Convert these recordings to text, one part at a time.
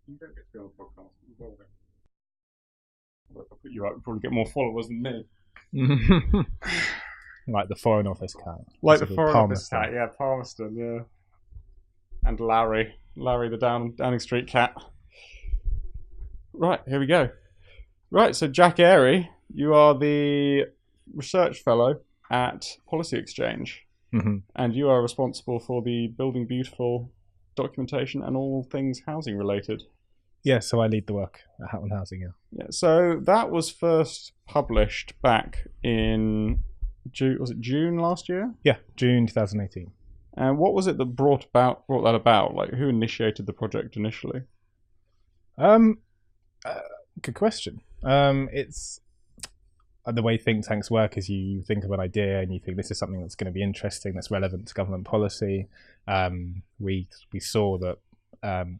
You don't get to be on a podcast. I'll put you right. You'll probably get more followers than me. Like the Foreign Office cat. Like the Foreign Office cat, yeah, Palmerston, yeah. And Larry the Downing Street cat. Right, here we go. Right, so Jack Airey, you are the research fellow at Policy Exchange, and you are responsible for the Building Beautiful documentation and all things housing related. Yeah, so I lead the work at Hatton Housing, Yeah, so that was first published back in June, was it June last year? Yeah, June 2018. And what was it that brought that about? Like, who initiated the project initially? Good question. It's the way think tanks work is you think of an idea and you think this is something that's going to be interesting, that's relevant to government policy. We saw that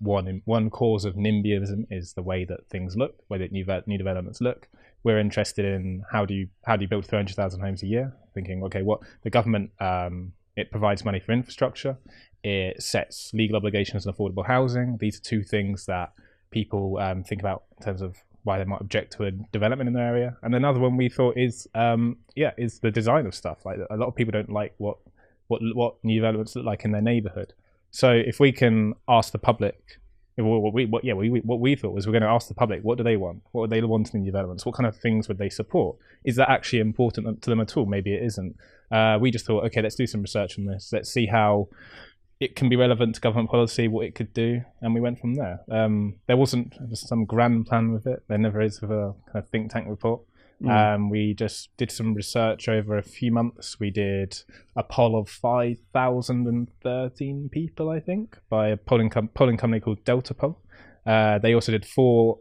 one cause of NIMBYism is the way that things look, the way that new developments look. We're interested in how do you build 300,000 homes a year? Thinking, okay, what the government it provides money for infrastructure, it sets legal obligations on affordable housing. These are two things that people think about in terms of why they might object to a development in their area. And another one we thought is the design of stuff. Like, a lot of people don't like what new developments look like in their neighborhood. So if we can ask the public, what we thought was we're going to ask the public, what do they want? What would they want in developments? What kind of things would they support? Is that actually important to them at all? Maybe it isn't. We just thought, okay, let's do some research on this. Let's see how it can be relevant to government policy, what it could do, and we went from there. There wasn't some grand plan with it. There never is with a kind of think tank report. We just did some research over a few months. We did a poll of 5,013 people, I think, by a polling company called Delta Poll. They also did four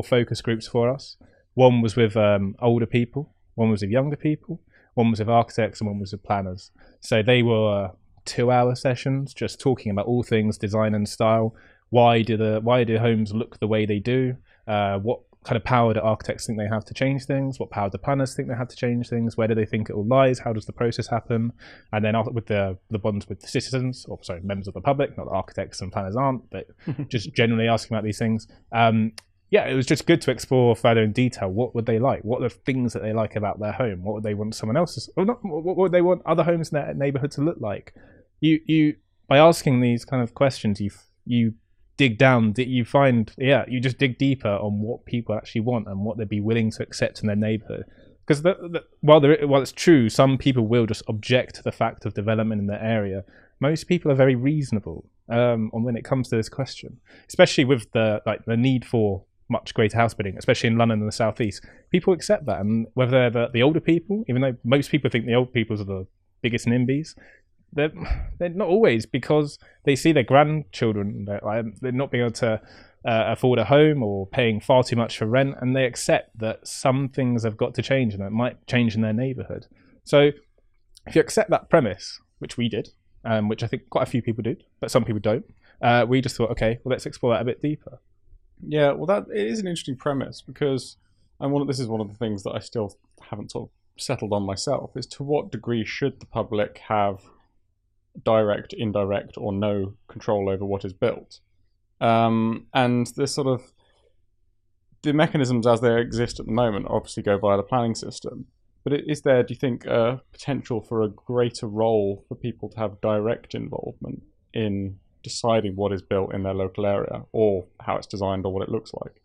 focus groups for us. One was with older people, one was with younger people, one was with architects, and one was with planners. So they were 2-hour sessions just talking about all things design and style. Why do homes look the way they do? What kind of power do architects think they have to change things? What power do planners think they have to change things? Where do they think it all lies? How does the process happen? And then with the bonds with the citizens, members of the public, not the architects and planners aren't, but just generally asking about these things. It was just good to explore further in detail. What would they like? What are the things that they like about their home? What would they want someone else's, or not? What would they want other homes in their neighborhood to look like? You by asking these kind of questions, you dig down, you just dig deeper on what people actually want and what they'd be willing to accept in their neighborhood. Because while it's true, some people will just object to the fact of development in their area. Most people are very reasonable on when it comes to this question, especially with the need for much greater house building, especially in London and the southeast. People accept that, and whether they're the older people, even though most people think the old people are the biggest NIMBYs, they're not always, because they see their grandchildren they're not being able to afford a home or paying far too much for rent, and they accept that some things have got to change and it might change in their neighborhood. So if you accept that premise, which we did, which I think quite a few people do, but some people don't, we just thought, okay, well, let's explore that a bit deeper. Yeah, well, that it is an interesting premise, because this is one of the things that I still haven't sort of settled on myself, is to what degree should the public have direct, indirect, or no control over what is built? And this sort of, the mechanisms as they exist at the moment obviously go via the planning system. But is there, do you think, a potential for a greater role for people to have direct involvement in deciding what is built in their local area, or how it's designed, or what it looks like?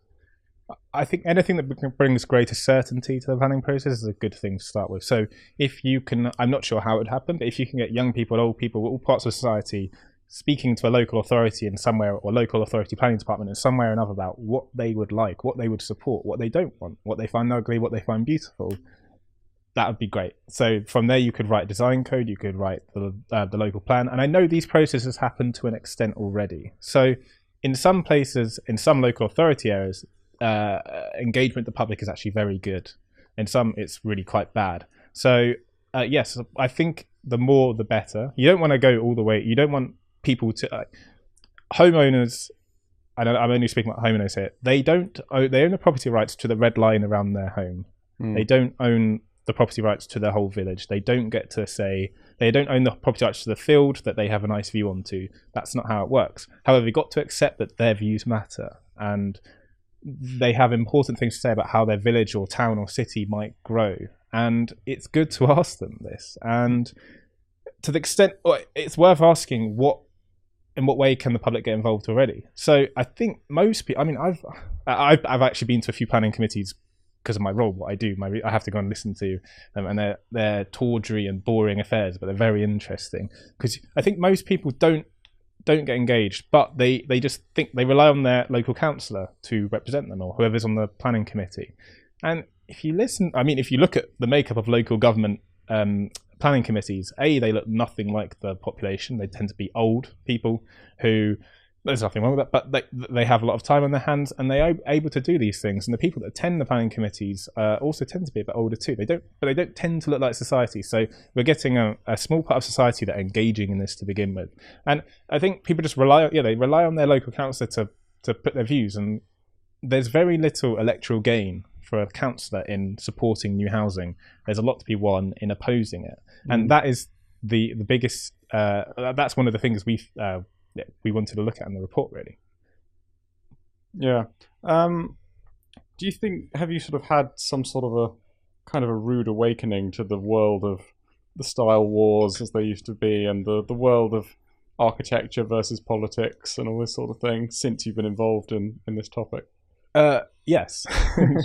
I think anything that brings greater certainty to the planning process is a good thing to start with. So if you can, I'm not sure how it would happen, but if you can get young people, old people, all parts of society speaking to a local authority in somewhere, or local authority planning department in some way or another, about what they would like, what they would support, what they don't want, what they find ugly, what they find beautiful, that would be great. So from there, you could write design code, you could write the local plan. And I know these processes happen to an extent already. So in some places, in some local authority areas, engagement with the public is actually very good. In some, it's really quite bad. So yes, I think the more the better. You don't want to go all the way. You don't want people to homeowners. I'm only speaking about homeowners here. They own the property rights to the red line around their home. They don't own the property rights to the whole village. They don't get to say They don't own the property rights to the field that they have a nice view onto. That's not how it works. However, we've got to accept that their views matter, and they have important things to say about how their village or town or city might grow. And it's good to ask them this. And to the extent, it's worth asking in what way can the public get involved already? So I think most people, I mean, I've actually been to a few planning committees because of my role, what I do. I have to go and listen to them, and they're tawdry and boring affairs, but they're very interesting, because I think most people don't get engaged, but they just think they rely on their local councillor to represent them, or whoever's on the planning committee. And if you listen, I mean, if you look at the makeup of local government planning committees, they look nothing like the population. They tend to be old people who, there's nothing wrong with that, but they have a lot of time on their hands, and they are able to do these things. And the people that attend the planning committees also tend to be a bit older too. They don't tend to look like society. So we're getting a small part of society that are engaging in this to begin with. And I think people just rely on their local councillor to put their views. And there's very little electoral gain for a councillor in supporting new housing. There's a lot to be won in opposing it. And that is the biggest, that's one of the things we wanted to look at in the report, really. Yeah. Do you think, have you sort of had some sort of a kind of a rude awakening to the world of the style wars as they used to be, and the world of architecture versus politics and all this sort of thing since you've been involved in this topic? Yes.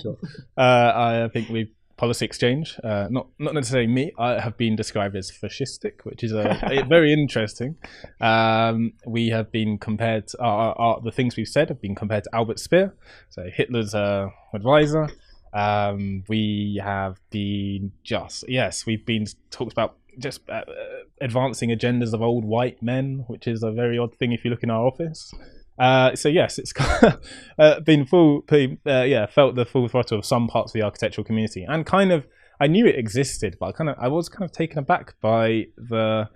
Sure. I think policy exchange, not necessarily me, I have been described as fascistic, which is very interesting. We have been compared to, the things we've said have been compared to Albert Speer, so Hitler's advisor. We have been we've been talked about just advancing agendas of old white men, which is a very odd thing if you look in our office. So yes, it's been felt the full throttle of some parts of the architectural community, and kind of I knew it existed, but I was kind of taken aback by the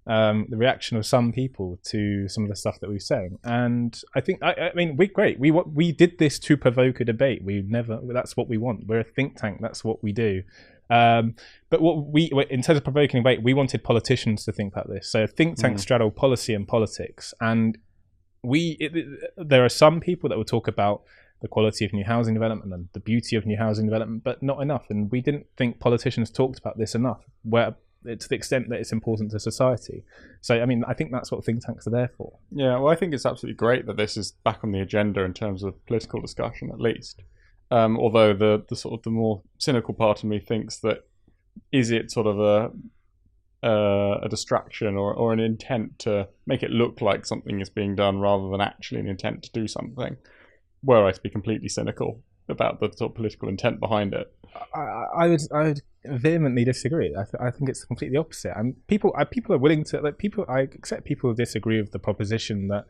reaction of some people to some of the stuff that we were saying. And I think I mean we're great. We did this to provoke a debate. That's what we want. We're a think tank. That's what we do. But in terms of provoking a debate, we wanted politicians to think about this. So think tanks straddle policy and politics, and there are some people that will talk about the quality of new housing development and the beauty of new housing development, but not enough. And we didn't think politicians talked about this enough, to the extent that it's important to society. So, I mean, I think that's what think tanks are there for. Yeah, well, I think it's absolutely great that this is back on the agenda in terms of political discussion, at least. Although the sort of the more cynical part of me thinks that, is it sort of a distraction or an intent to make it look like something is being done rather than actually an intent to do something, were I to be completely cynical about the sort of political intent behind it? I would vehemently disagree. I think it's completely opposite. And people are willing to, I accept people who disagree with the proposition that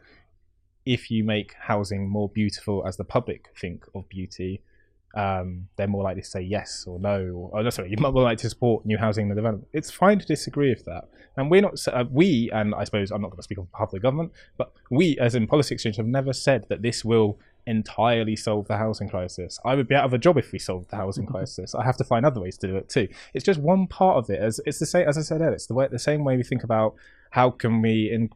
if you make housing more beautiful as the public think of beauty, they're more likely to say yes or no, you're more likely to support new housing in the development. It's fine to disagree with that, and we're not. And I suppose I'm not going to speak on behalf of the government, but we, as in Policy Exchange, have never said that this will entirely solve the housing crisis. I would be out of a job if we solved the housing crisis. I have to find other ways to do it too. It's just one part of it. It's the same, as I said earlier. It's the same way we think about how can we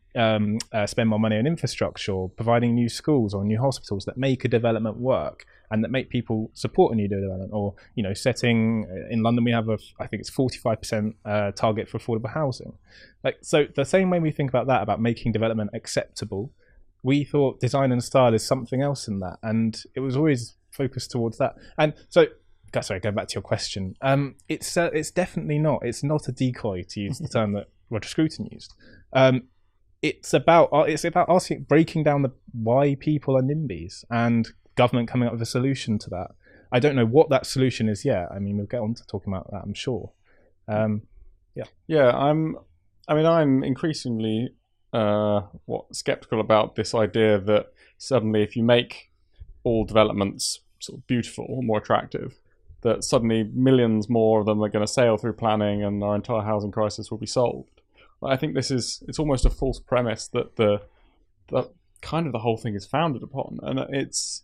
spend more money on infrastructure, or providing new schools or new hospitals that make a development work and that make people support a new development, or setting in London we have I think it's 45% target for affordable housing. So the same way we think about that, about making development acceptable, we thought design and style is something else in that, and it was always focused towards that. And so, sorry, going back to your question, it's definitely not. It's not a decoy, to use the term that Roger Scruton used. It's about breaking down the why people are NIMBYs, and government coming up with a solution to that. I don't know what that solution is yet. I mean, we'll get on to talking about that, I'm sure. I'm increasingly skeptical about this idea that suddenly if you make all developments sort of beautiful, more attractive, that suddenly millions more of them are going to sail through planning and our entire housing crisis will be solved. I think it's almost a false premise that the kind of the whole thing is founded upon, and it's,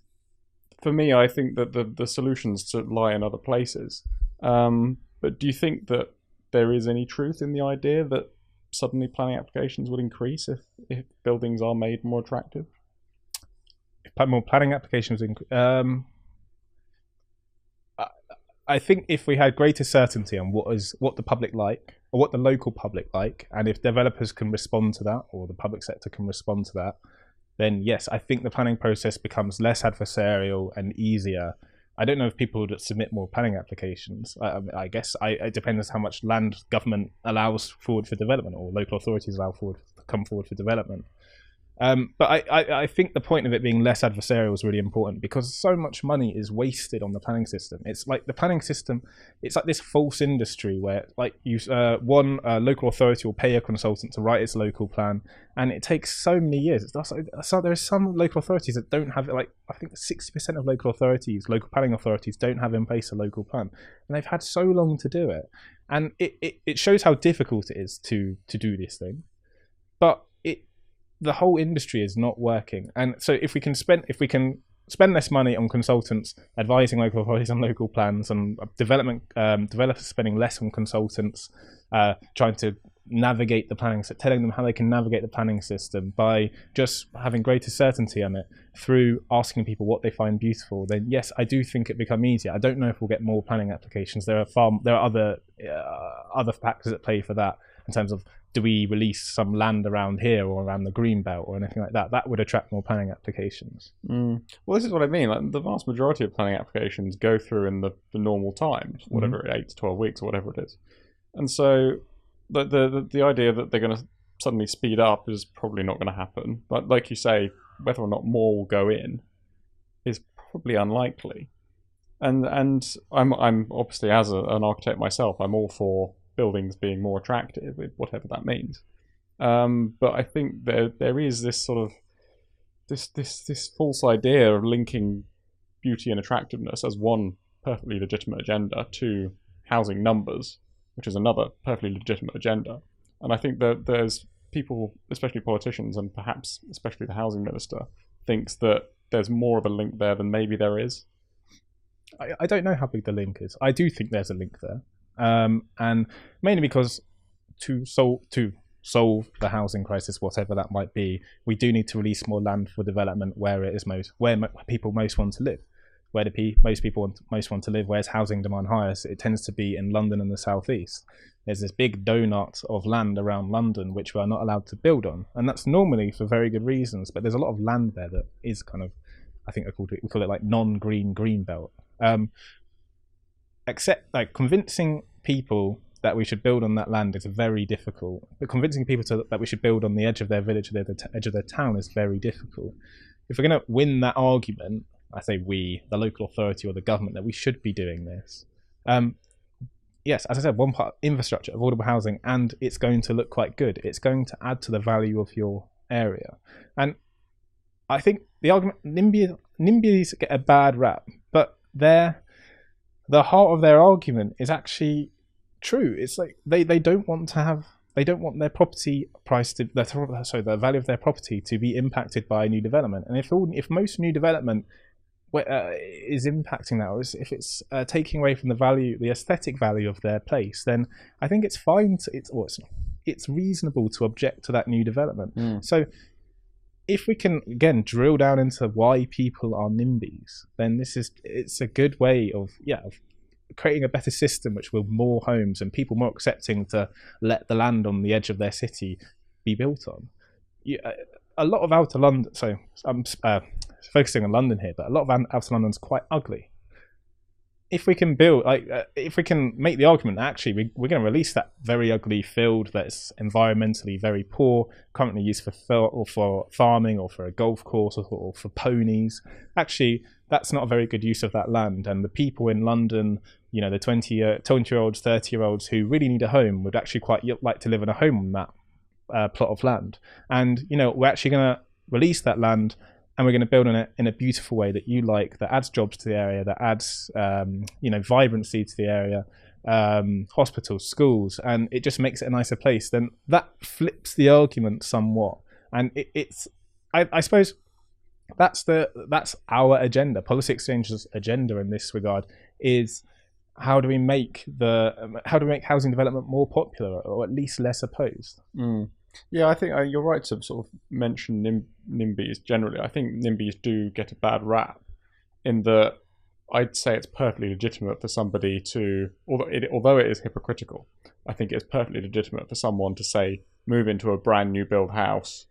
for me, I think that the solutions to lie in other places. But do you think that there is any truth in the idea that suddenly planning applications would increase if buildings are made more attractive? If more planning applications, I think if we had greater certainty on what the public like, or what the local public like, and if developers can respond to that, or the public sector can respond to that, then yes, I think the planning process becomes less adversarial and easier. I don't know if people would submit more planning applications. I guess it depends how much land government allows forward for development, or local authorities come forward for development. But I think the point of it being less adversarial is really important, because so much money is wasted on the planning system. It's like the planning system, it's like this false industry where like one local authority will pay a consultant to write its local plan, and it takes so many years. So there are some local authorities that don't have, like, I think 60% of local planning authorities don't have in place a local plan, and they've had so long to do it. And it shows how difficult it is to do this thing. But the whole industry is not working, and so if we can spend less money on consultants advising local authorities on local plans, and developers spending less on consultants trying to navigate the planning, telling them how they can navigate the planning system by just having greater certainty on it through asking people what they find beautiful, then yes, I do think it become easier. I don't know if we'll get more planning applications. There are other factors at play for that, in terms of, do we release some land around here or around the green belt or anything like that? That would attract more planning applications. Well, this is what I mean. Like, the vast majority of planning applications go through in the normal time, whatever, 8 to 12 weeks or whatever it is. And so the idea that they're going to suddenly speed up is probably not going to happen. But like you say, whether or not more will go in is probably unlikely. And I'm obviously, as an architect myself, I'm all for buildings being more attractive, whatever that means. But I think there is this sort of this false idea of linking beauty and attractiveness as one perfectly legitimate agenda to housing numbers, which is another perfectly legitimate agenda. And I think that there's people, especially politicians, and perhaps especially the housing minister, thinks that there's more of a link there than maybe there is. I don't know how big the link is. I do think there's a link there. And mainly because to solve the housing crisis, whatever that might be, we do need to release more land for development where people most want to live. Where most people most want to live, where's housing demand highest? It tends to be in London and the southeast. There's this big donut of land around London which we are not allowed to build on, and that's normally for very good reasons. But there's a lot of land there that is kind of, I think we call it like non-green green belt. Except, like, convincing people that we should build on that land is very difficult. But convincing people that we should build on the edge of their village, the edge of their town, is very difficult. If we're going to win that argument, I say we, the local authority or the government, that we should be doing this. Yes, as I said, one part, infrastructure, affordable housing, and it's going to look quite good. It's going to add to the value of your area. And I think the argument, NIMBYs get a bad rap, but the heart of their argument is actually true. It's like they don't want their property price to the value of their property to be impacted by new development. And if most new development is impacting that, or if it's taking away from the aesthetic value of their place, then I think it's fine. It's reasonable to object to that new development. So if we can again drill down into why people are NIMBYs, then it's a good way of creating a better system which will more homes and people more accepting to let the land on the edge of their city be built on. A lot of outer London, so I'm focusing on London here, but a lot of outer London's quite ugly. If we can if we can make the argument that actually we're going to release that very ugly field that's environmentally very poor, currently used for farming or for a golf course or for ponies, actually that's not a very good use of that land. And the people in London, the 20-year-olds, 30-year-olds who really need a home would actually quite like to live in a home on that plot of land. And we're actually going to release that land, and we're going to build on it in a beautiful way that you like, that adds jobs to the area, that adds vibrancy to the area, hospitals, schools, and it just makes it a nicer place. Then that flips the argument somewhat, and I suppose that's our agenda. Policy Exchange's agenda in this regard is how do we make housing development more popular, or at least less opposed? Yeah, I think you're right to sort of mention NIMBYs generally. I think NIMBYs do get a bad rap in that I'd say it's perfectly legitimate for somebody to, although it is hypocritical, I think it's perfectly legitimate for someone to say, move into a brand new build house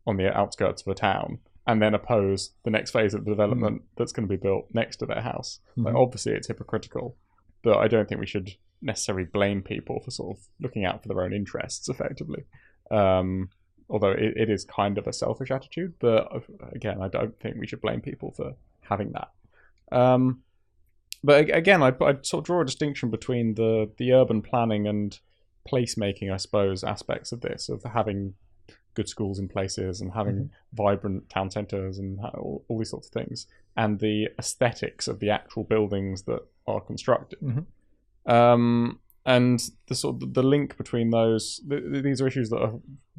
on the outskirts of a town and then oppose the next phase of development that's going to be built next to their house. Like, obviously, it's hypocritical, but I don't think we should necessarily blame people for sort of looking out for their own interests effectively. Although it is kind of a selfish attitude, but again, I don't think we should blame people for having that. But again, I'd sort of draw a distinction between the urban planning and placemaking, I suppose, aspects of this, of having good schools in places and having vibrant town centres and all these sorts of things, and the aesthetics of the actual buildings that are constructed. And the sort of the link between those, these are issues that are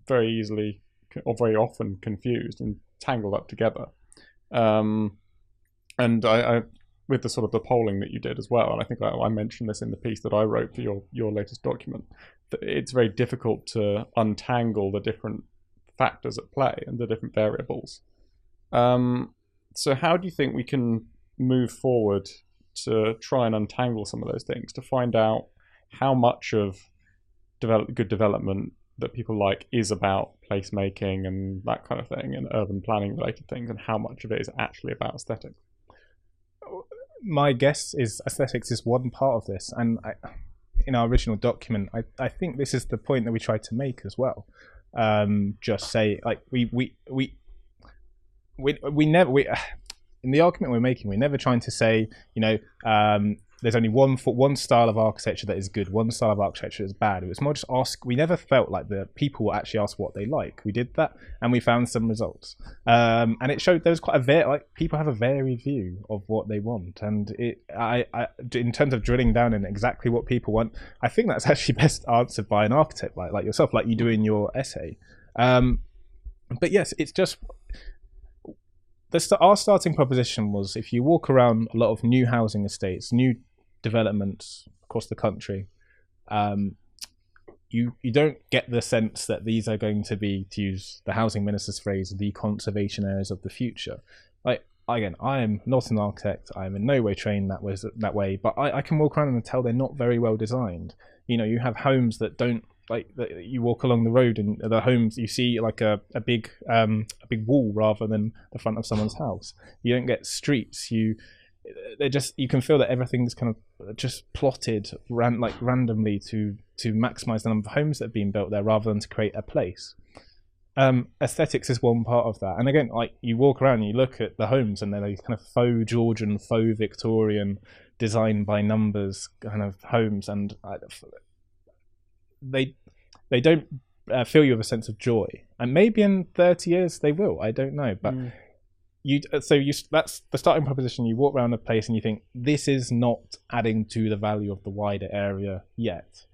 very easily or very often confused and tangled up together. And I with the sort of the polling that you did as well, and I think I mentioned this in the piece that I wrote for your latest document, that it's very difficult to untangle the different factors at play and the different variables. So how do you think we can move forward to try and untangle some of those things, to find out how much of good development that people like is about placemaking and that kind of thing and urban planning related things, and how much of it is actually about aesthetics? My guess is aesthetics is one part of this, and in our original document, I think this is the point that we tried to make as well. Just say, like, we never in the argument we're making, we're never trying to say, there's only one style of architecture that is good, one style of architecture is bad. It was more just we never felt like the people will actually ask what they like. We did that and we found some results. And it showed there was quite people have a varied view of what they want. And in terms of drilling down in exactly what people want, I think that's actually best answered by an architect like yourself, like you do in your essay. But yes, it's just, our starting proposition was, if you walk around a lot of new housing estates, new developments across the country, you don't get the sense that these are going to be, to use the housing minister's phrase, the conservation areas of the future. Like, again, I am not an architect. I am in no way trained that way, but I can walk around and tell they're not very well designed. You have homes that don't, like, you walk along the road and the homes, you see like a big wall rather than the front of someone's house. You don't get streets. You can feel that everything's kind of just plotted randomly to maximize the number of homes that have been built there rather than to create a place. Aesthetics is one part of that, and again, like, you walk around and you look at the homes and they're these kind of faux Georgian, faux Victorian, designed by numbers kind of homes, and they don't fill you with a sense of joy. And maybe in 30 years they will, I don't know, but that's the starting proposition. You walk around a place and you think, this is not adding to the value of the wider area yet.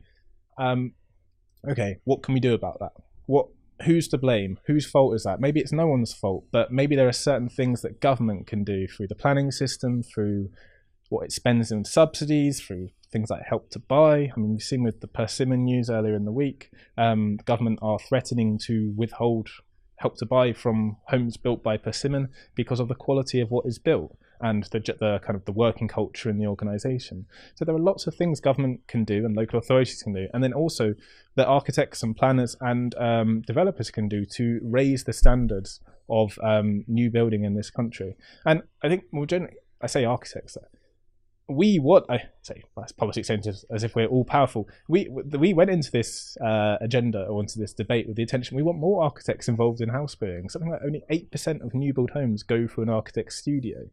Okay, what can we do about that? Who's to blame? Whose fault is that? Maybe it's no one's fault, but maybe there are certain things that government can do through the planning system, through what it spends in subsidies, through things like Help to Buy. I mean, we've seen with the Persimmon news earlier in the week, government are threatening to withhold Help to Buy from homes built by Persimmon because of the quality of what is built and the kind of the working culture in the organisation. So there are lots of things government can do and local authorities can do, and then also that architects and planners and developers can do to raise the standards of new building in this country. And I think more generally, I say architects there. I say public sector as if we're all powerful. We went into this agenda or into this debate with the intention we want more architects involved in house building. Something like only 8% of new build homes go through an architect's studio,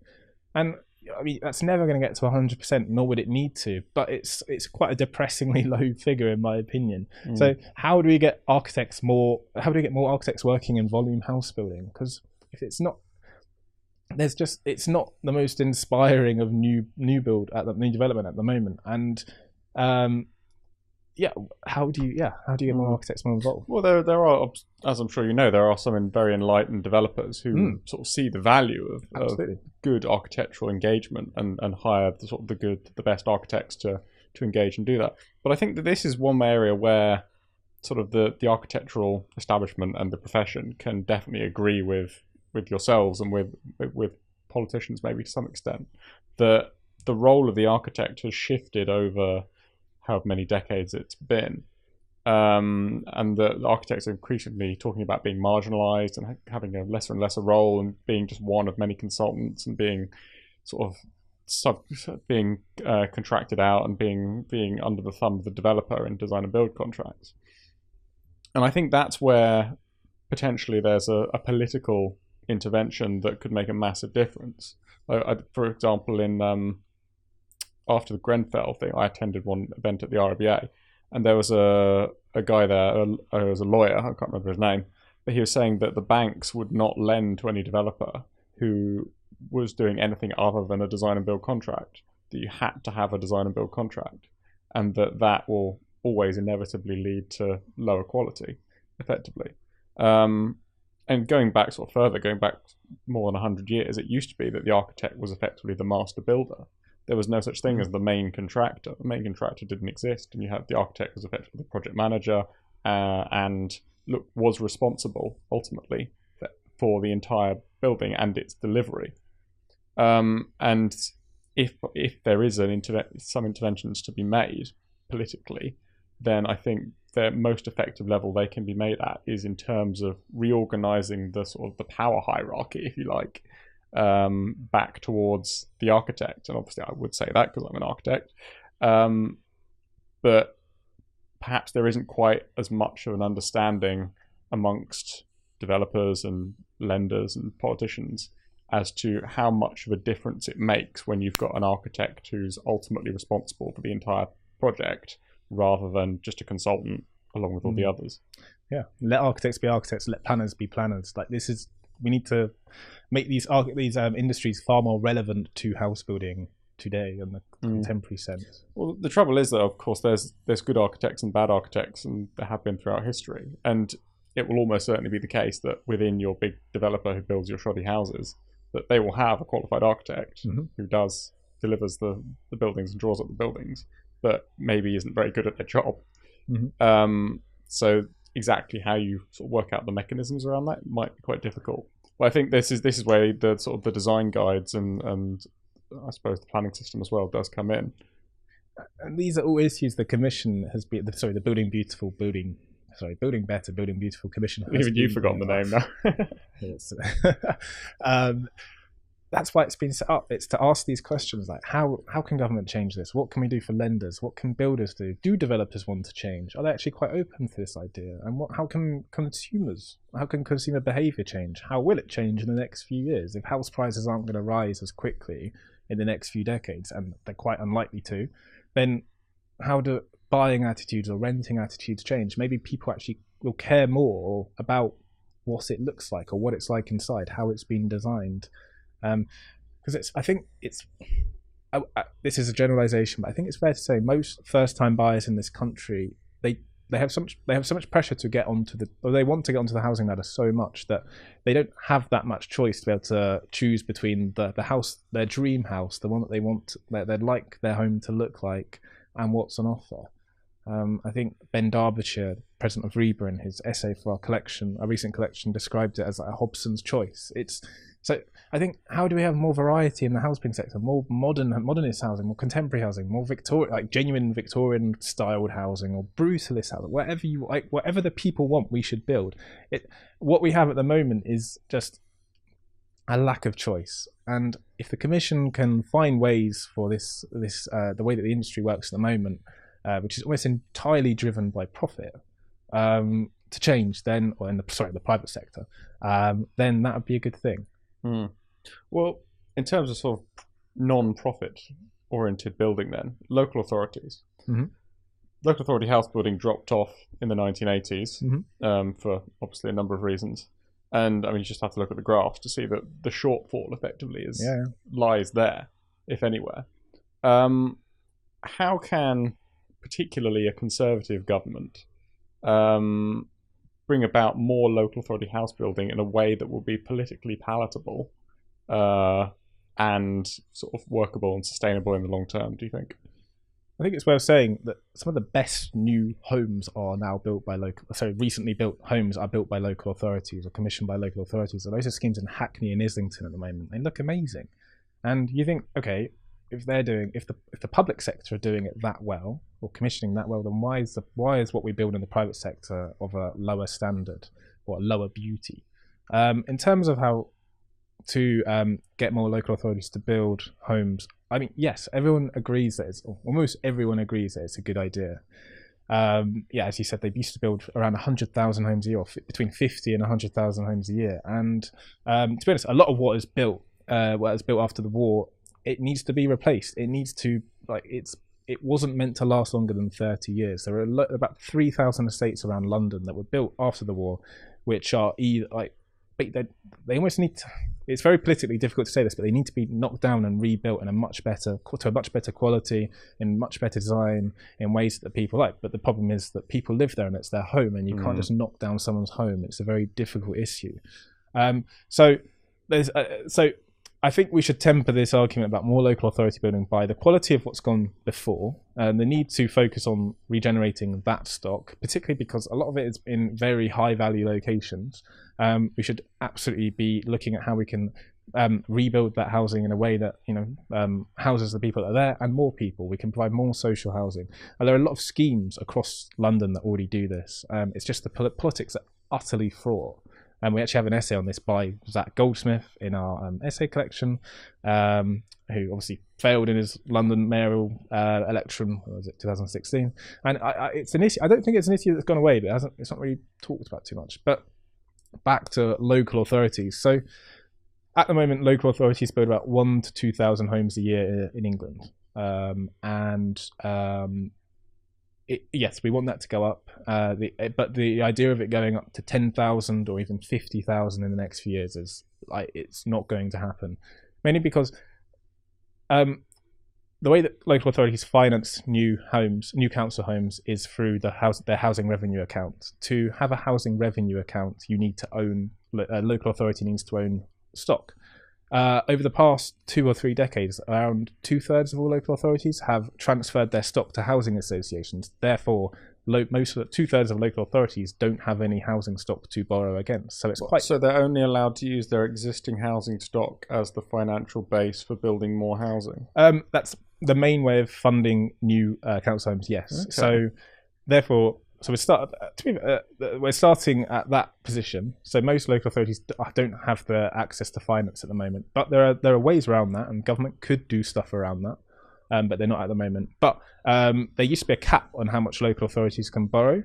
and I mean that's never going to get to 100%, nor would it need to. But it's quite a depressingly low figure in my opinion. So how do we get more architects working in volume house building? Because if it's not, it's not the most inspiring of new build at the new development at the moment. And how do you get more architects more involved? Well, there are, as I'm sure you know, there are some very enlightened developers who sort of see the value of good architectural engagement and hire the best architects to engage and do that. But I think that this is one area where sort of the architectural establishment and the profession can definitely agree with yourselves and with politicians maybe to some extent, that the role of the architect has shifted over however many decades it's been, and the architects are increasingly talking about being marginalized and having a lesser and lesser role and being just one of many consultants and being sort of contracted out and being under the thumb of the developer in design and build contracts. And I think that's where potentially there's a political intervention that could make a massive difference. For example, after the Grenfell thing, I attended one event at the RIBA, and there was a guy there who was a lawyer, I can't remember his name, but he was saying that the banks would not lend to any developer who was doing anything other than a design and build contract, that you had to have a design and build contract, and that will always inevitably lead to lower quality, effectively. And going back more than 100 years, it used to be that the architect was effectively the master builder. There was no such thing as the main contractor. The main contractor didn't exist, and you had the architect was effectively the project manager and was responsible ultimately for the entire building and its delivery. And if there is some interventions to be made politically, then I think the most effective level they can be made at is in terms of reorganizing the sort of the power hierarchy, if you like, back towards the architect. And obviously I would say that because I'm an architect, but perhaps there isn't quite as much of an understanding amongst developers and lenders and politicians as to how much of a difference it makes when you've got an architect who's ultimately responsible for the entire project rather than just a consultant along with all the others. Yeah, let architects be architects, let planners be planners. We need to make these industries far more relevant to house building today in the contemporary sense. Well, the trouble is that, of course, there's good architects and bad architects, and there have been throughout history. And it will almost certainly be the case that within your big developer who builds your shoddy houses, that they will have a qualified architect who delivers the buildings and draws up the buildings, but maybe isn't very good at their job. So exactly how you sort of work out the mechanisms around that might be quite difficult. But I think this is where the sort of the design guides and I suppose the planning system as well does come in. And these are all issues the commission has been. The Building Better, Building Beautiful Commission. Even you've forgotten the name now. That's why it's been set up. It's to ask these questions like, how can government change this? What can we do for lenders? What can builders do? Do developers want to change? Are they actually quite open to this idea? And how can consumer behaviour change? How will it change in the next few years? If house prices aren't going to rise as quickly in the next few decades, and they're quite unlikely to, then how do buying attitudes or renting attitudes change? Maybe people actually will care more about what it looks like or what it's like inside, how it's been designed. Because this is a generalization, but I think it's fair to say most first-time buyers in this country, they have so much pressure to get onto they want to get onto the housing ladder so much that they don't have that much choice to be able to choose between the house, their dream house, the one that they want, that they'd like their home to look like, and what's on offer. I think Ben Derbyshire, president of REBA, in his essay for our recent collection, described it as like a Hobson's choice. So I think, how do we have more variety in the house building sector, more modernist housing, more contemporary housing, more genuine Victorian styled housing, or brutalist housing, whatever you like, whatever the people want, we should build. What we have at the moment is just a lack of choice. And if the Commission can find ways for the way that the industry works at the moment, which is almost entirely driven by profit, to change, then, or in the private sector, then that would be a good thing. Well, in terms of sort of non-profit oriented building, then local authorities, local authority house building dropped off in the 1980s for obviously a number of reasons. And I mean, you just have to look at the graphs to see that the shortfall effectively lies there, if anywhere. How can particularly a Conservative government, bring about more local authority house building in a way that will be politically palatable and sort of workable and sustainable in the long term, do you think? I think it's worth saying that some of the best new homes are now built by recently built homes are built by local authorities or commissioned by local authorities. And those are schemes in Hackney and Islington at the moment. They look amazing. And you think, okay, if the public sector are doing it that well or commissioning that well, then why is what we build in the private sector of a lower standard or a lower beauty? In terms of how to get more local authorities to build homes, I mean, yes, everyone agrees that almost everyone agrees that it's a good idea. As you said, they used to build around 100,000 homes a year, or between 50 and 100,000 homes a year. And to be honest, a lot of what is built after the war, it needs to be replaced. It needs to, it wasn't meant to last longer than 30 years. There are about 3,000 estates around London that were built after the war, which are either they almost need to, it's very politically difficult to say this, but they need to be knocked down and rebuilt in a much better quality, in much better design, in ways that people like. But the problem is that people live there and it's their home, and you can't just knock down someone's home. It's a very difficult issue. So I think we should temper this argument about more local authority building by the quality of what's gone before, and the need to focus on regenerating that stock, particularly because a lot of it is in very high value locations. We should absolutely be looking at how we can rebuild that housing in a way that houses the people that are there and more people. We can provide more social housing. And there are a lot of schemes across London that already do this. It's just the politics are utterly fraught. And we actually have an essay on this by Zach Goldsmith in our essay collection, who obviously failed in his London mayoral election, what was it, 2016. And it's an issue. I don't think it's an issue that's gone away, but it's not really talked about too much. But back to local authorities. So at the moment, local authorities build about 1,000 to 2,000 homes a year in England. Yes, we want that to go up, but the idea of it going up to 10,000 or even 50,000 in the next few years is it's not going to happen. Mainly because the way that local authorities finance new council homes is through their housing revenue account. To have a housing revenue account, you need to own, a local authority needs to own stock. Over the past 2 or 3 decades, around 2/3 of all local authorities have transferred their stock to housing associations. Therefore, most of the 2/3 of local authorities don't have any housing stock to borrow against. So So they're only allowed to use their existing housing stock as the financial base for building more housing. That's the main way of funding new council homes. Yes. Okay. So therefore. So we're starting at that position. So most local authorities don't have the access to finance at the moment, but there are ways around that, and government could do stuff around that, but they're not at the moment. But there used to be a cap on how much local authorities can borrow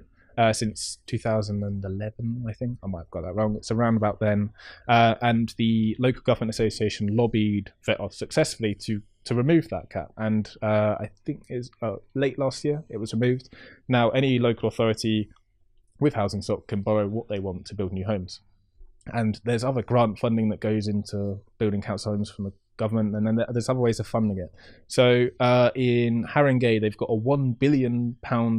since 2011, I think. I might have got that wrong. It's around about then, and the Local Government Association lobbied successfully to remove that cap, and I think is late last year it was removed. Now any local authority with housing stock can borrow what they want to build new homes, and there's other grant funding that goes into building council homes from the government, and then there's other ways of funding it. So in Haringey they've got a £1 billion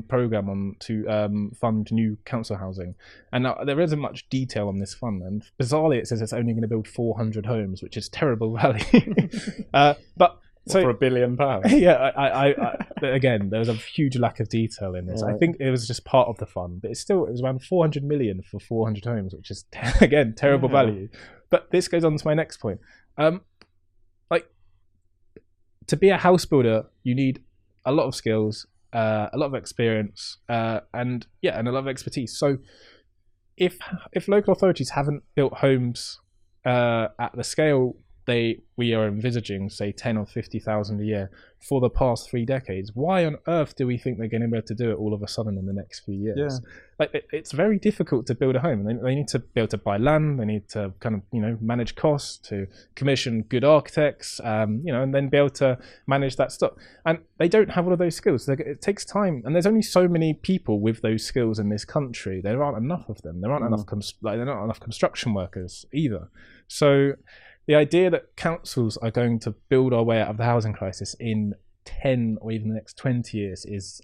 programme to fund new council housing, and now there isn't much detail on this fund, and bizarrely it says it's only going to build 400 homes, which is terrible value. But so, for £1 billion? Yeah, again, there was a huge lack of detail in this. Right. I think it was just part of the fund, but it was around 400 million for 400 homes, which is again terrible value. But this goes on to my next point. To be a house builder, you need a lot of skills, a lot of experience, and a lot of expertise. So if local authorities haven't built homes at the scale we are envisaging, say 10 or 50,000 a year for the past 3 decades, why on earth do we think they're going to be able to do it all of a sudden in the next few years? Yeah. It's very difficult to build a home. They need to be able to buy land. They need to kind of manage costs, to commission good architects, and then be able to manage that stock. And they don't have all of those skills. It takes time, and there's only so many people with those skills in this country. There aren't enough of them. There aren't enough. There are not enough construction workers either. So the idea that councils are going to build our way out of the housing crisis in 10 or even the next 20 years is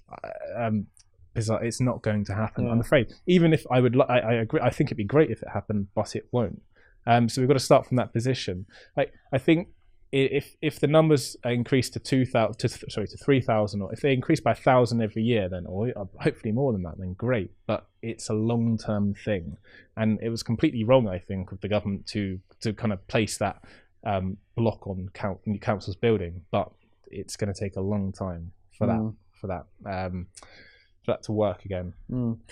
bizarre. It's not going to happen, Yeah. I'm afraid. Even if I would, I agree. I think it'd be great if it happened, but it won't. So we've got to start from that position. Like, I think if the numbers increase to 2,000, to 3,000, or if they increase by 1,000 every year, then, or hopefully more than that, then great. But it's a long-term thing, and it was completely wrong, I think, of the government to kind of place that block on council's building. But it's going to take a long time for that to work again.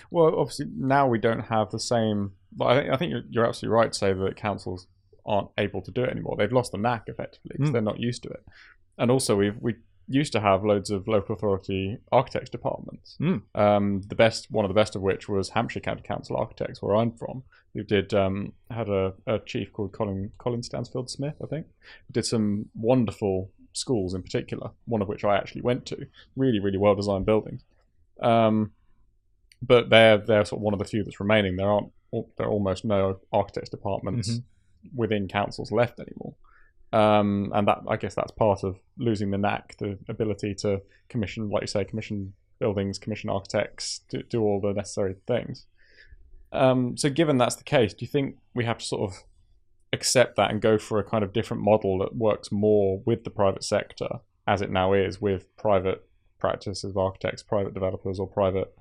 Well, obviously now we don't have the same. But I think you're absolutely right to say that councils aren't able to do it anymore. They've lost the knack effectively because they're not used to it. And also we used to have loads of local authority architects departments. One of the best of which was Hampshire County Council Architects, where I'm from, who had a chief called Colin Stansfield Smith, I think, who did some wonderful schools in particular, one of which I actually went to. Really, really well designed buildings. But they're sort of one of the few that's remaining. There are almost no architects departments within councils left anymore. And that, I guess that's part of losing the knack, the ability to commission, like you say, commission buildings, commission architects, do all the necessary things. So given that's the case, do you think we have to sort of accept that and go for a kind of different model that works more with the private sector, as it now is, with private practices of architects, private developers or private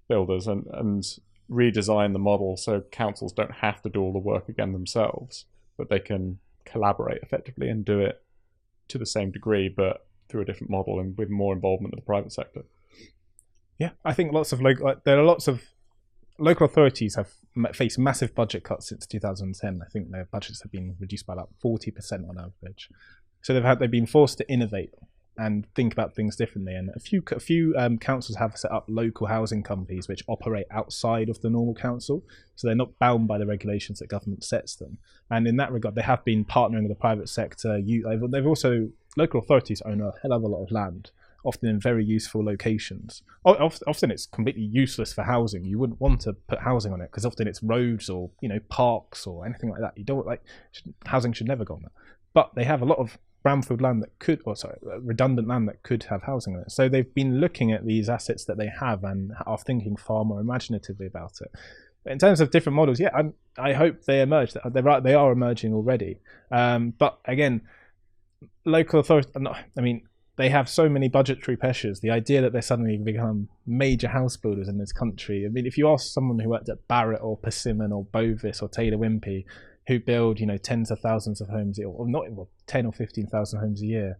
builders, and redesign the model so councils don't have to do all the work again themselves, but they can collaborate effectively and do it to the same degree, but through a different model and with more involvement of the private sector? Yeah, I think there are lots of local authorities have faced massive budget cuts since 2010. I think their budgets have been reduced by about 40% on average. So they've been forced to innovate and think about things differently. And a few councils have set up local housing companies which operate outside of the normal council, so they're not bound by the regulations that government sets them. And in that regard, they have been partnering with the private sector. They've also, local authorities own a hell of a lot of land, often in very useful locations. Often it's completely useless for housing. You wouldn't want to put housing on it because often it's roads or parks or anything like that. You don't housing should never go on that. But they have a lot of brownfield land redundant land that could have housing on it. So they've been looking at these assets that they have and are thinking far more imaginatively about it. In terms of different models, yeah, I hope they emerge. They are emerging already. But again, local authorities, they have so many budgetary pressures. The idea that they're suddenly become major house builders in this country. I mean, if you ask someone who worked at Barratt or Persimmon or Bovis or Taylor Wimpey, who build, tens of thousands of homes, or not, 10 or 15,000 homes a year,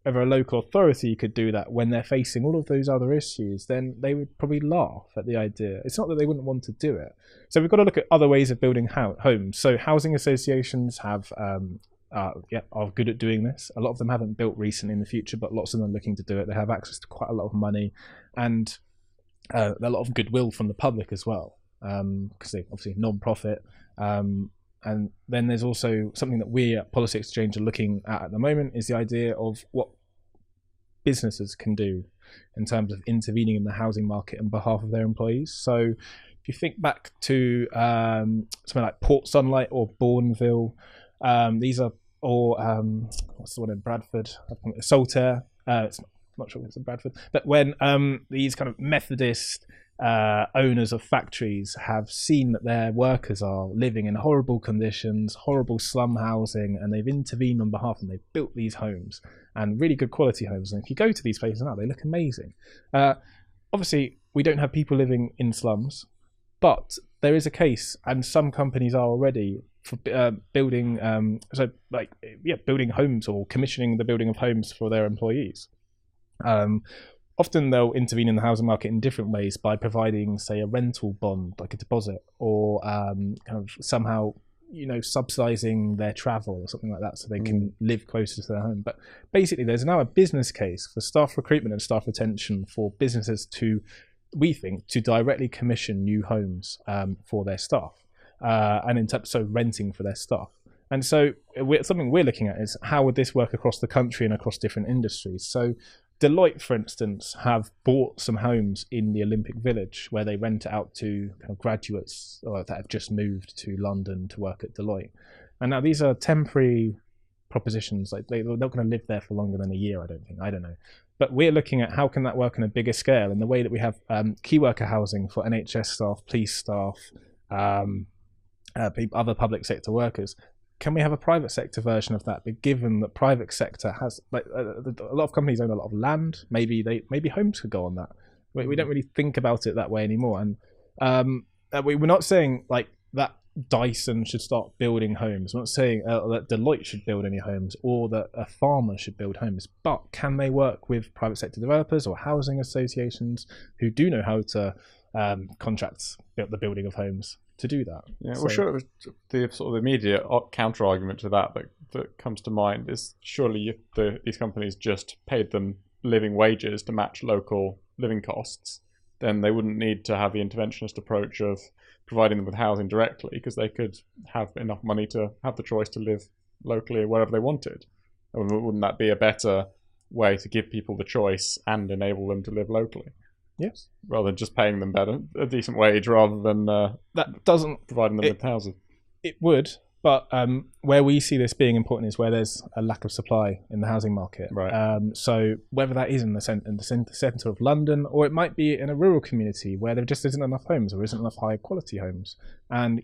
whether a local authority could do that when they're facing all of those other issues, then they would probably laugh at the idea. It's not that they wouldn't want to do it. So we've got to look at other ways of building homes. So housing associations are good at doing this. A lot of them haven't built recently in the future, but lots of them are looking to do it. They have access to quite a lot of money and a lot of goodwill from the public as well, because they're obviously non-profit. And then there's also something that we at Policy Exchange are looking at the moment, is the idea of what businesses can do in terms of intervening in the housing market on behalf of their employees. So if you think back to something like Port Sunlight or Bourneville, these are, or what's the one in Bradford? Saltaire. It's not sure if it's in Bradford. But when these kind of Methodist owners of factories have seen that their workers are living in horrible conditions, horrible slum housing, and they've intervened on behalf, and they've built these homes, and really good quality homes. And if you go to these places now, they look amazing. Obviously, we don't have people living in slums, but there is a case, and some companies are already for building building homes or commissioning the building of homes for their employees. Often they'll intervene in the housing market in different ways by providing, say, a rental bond, like a deposit, or kind of somehow, subsidising their travel or something like that, so they can live closer to their home. But basically, there's now a business case for staff recruitment and staff retention for businesses to directly commission new homes for their staff, and renting for their staff. And so something we're looking at is how would this work across the country and across different industries. So Deloitte, for instance, have bought some homes in the Olympic Village where they rent it out to kind of graduates that have just moved to London to work at Deloitte. And now these are temporary propositions. Like they're not going to live there for longer than a year, I don't think. I don't know. But we're looking at how can that work on a bigger scale, in the way that we have key worker housing for NHS staff, police staff, other public sector workers. Can we have a private sector version of that? But given that private sector has, like, a lot of companies own a lot of land, maybe homes could go on that. We don't really think about it that way anymore. And we're not saying like that Dyson should start building homes. We're not saying that Deloitte should build any homes, or that a farmer should build homes. But can they work with private sector developers or housing associations who do know how to contract the building of homes to do that? Yeah, well, sure. The sort of immediate counter argument to that comes to mind is, surely if these companies just paid them living wages to match local living costs, then they wouldn't need to have the interventionist approach of providing them with housing directly, because they could have enough money to have the choice to live locally wherever they wanted. And wouldn't that be a better way to give people the choice and enable them to live locally? Yes. Rather than just paying them a decent wage, rather than that doesn't providing them with houses. It would, but where we see this being important is where there's a lack of supply in the housing market. Right. So whether that is in the centre of London, or it might be in a rural community where there just isn't enough homes, or isn't enough high quality homes. And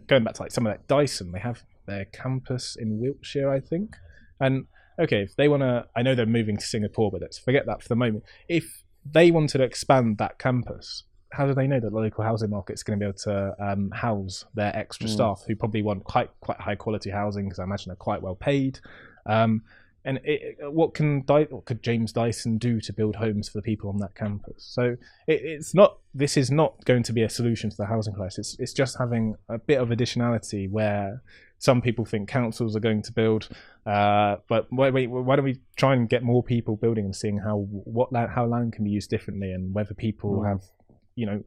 going back to like somewhere like Dyson, they have their campus in Wiltshire, I think. And okay, if they want to, I know they're moving to Singapore, but let's forget that for the moment. If they wanted to expand that campus, how do they know that the local housing market's going to be able to house their extra staff, who probably want quite high quality housing, because I imagine they're quite well paid? What could James Dyson do to build homes for the people on that campus? So this is not going to be a solution to the housing crisis. It's just having a bit of additionality where some people think councils are going to build, but why don't we try and get more people building and seeing how land can be used differently, and whether people have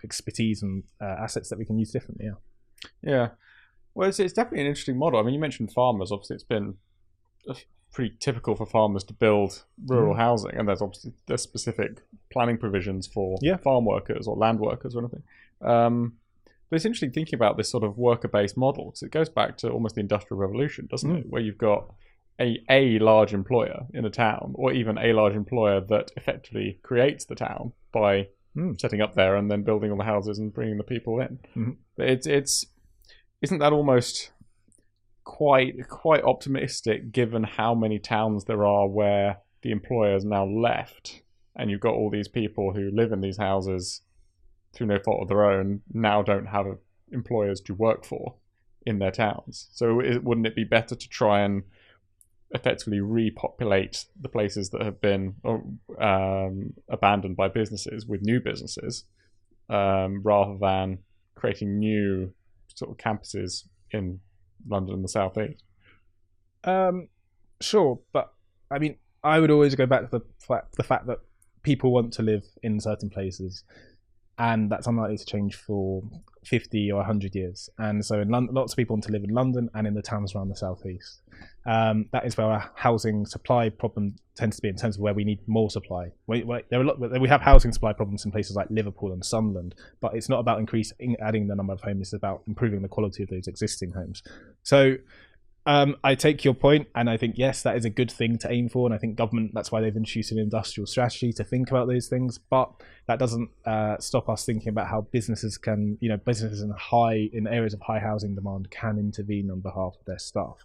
expertise and assets that we can use differently. Yeah. Well, it's definitely an interesting model. I mean, you mentioned farmers. Obviously, it's been pretty typical for farmers to build rural housing, and there's specific planning provisions for farm workers or land workers or anything. But it's interesting thinking about this sort of worker-based model, because it goes back to almost the Industrial Revolution, doesn't it? Where you've got a large employer in a town, or even a large employer that effectively creates the town by setting up there and then building all the houses and bringing the people in. But isn't that almost quite optimistic, given how many towns there are where the employer's now left, and you've got all these people who live in these houses through no fault of their own, now don't have employers to work for in their towns. So wouldn't it be better to try and effectively repopulate the places that have been abandoned by businesses with new businesses, rather than creating new sort of campuses in London and the South East? Sure, but I mean, I would always go back to the fact that people want to live in certain places, and that's unlikely to change for 50 or 100 years. And so lots of people want to live in London and in the towns around the southeast. That is where our housing supply problem tends to be, in terms of where we need more supply. We have housing supply problems in places like Liverpool and Sunderland, but it's not about adding the number of homes, it's about improving the quality of those existing homes. So I take your point, and I think, yes, that is a good thing to aim for, and I think government, that's why they've introduced an industrial strategy to think about those things. But that doesn't stop us thinking about how businesses businesses in areas of high housing demand can intervene on behalf of their staff.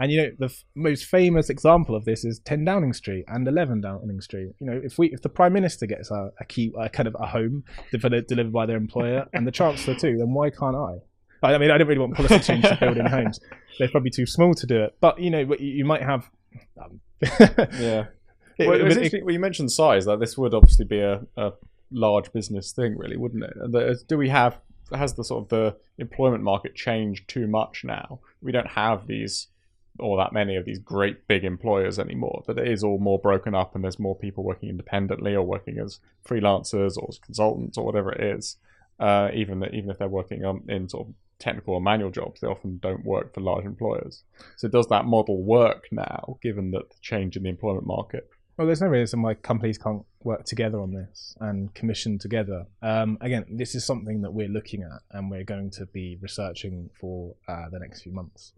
And the most famous example of this is 10 Downing Street and 11 Downing Street. If the Prime Minister gets a home delivered by their employer, and the Chancellor too, then why can't I? I mean, I don't really want politicians to build in homes. They're probably too small to do it. But you might have. Yeah. You mentioned size. That this would obviously be a large business thing, really, wouldn't it? Has the sort of the employment market changed too much now? We don't have that many of these great big employers anymore. That it is all more broken up, and there's more people working independently or working as freelancers or as consultants or whatever it is. Even if they're working in sort of technical or manual jobs, they often don't work for large employers. So does that model work now, given that the change in the employment market? Well, there's no reason why companies can't work together on this and commission together. Again, this is something that we're looking at and we're going to be researching for the next few months.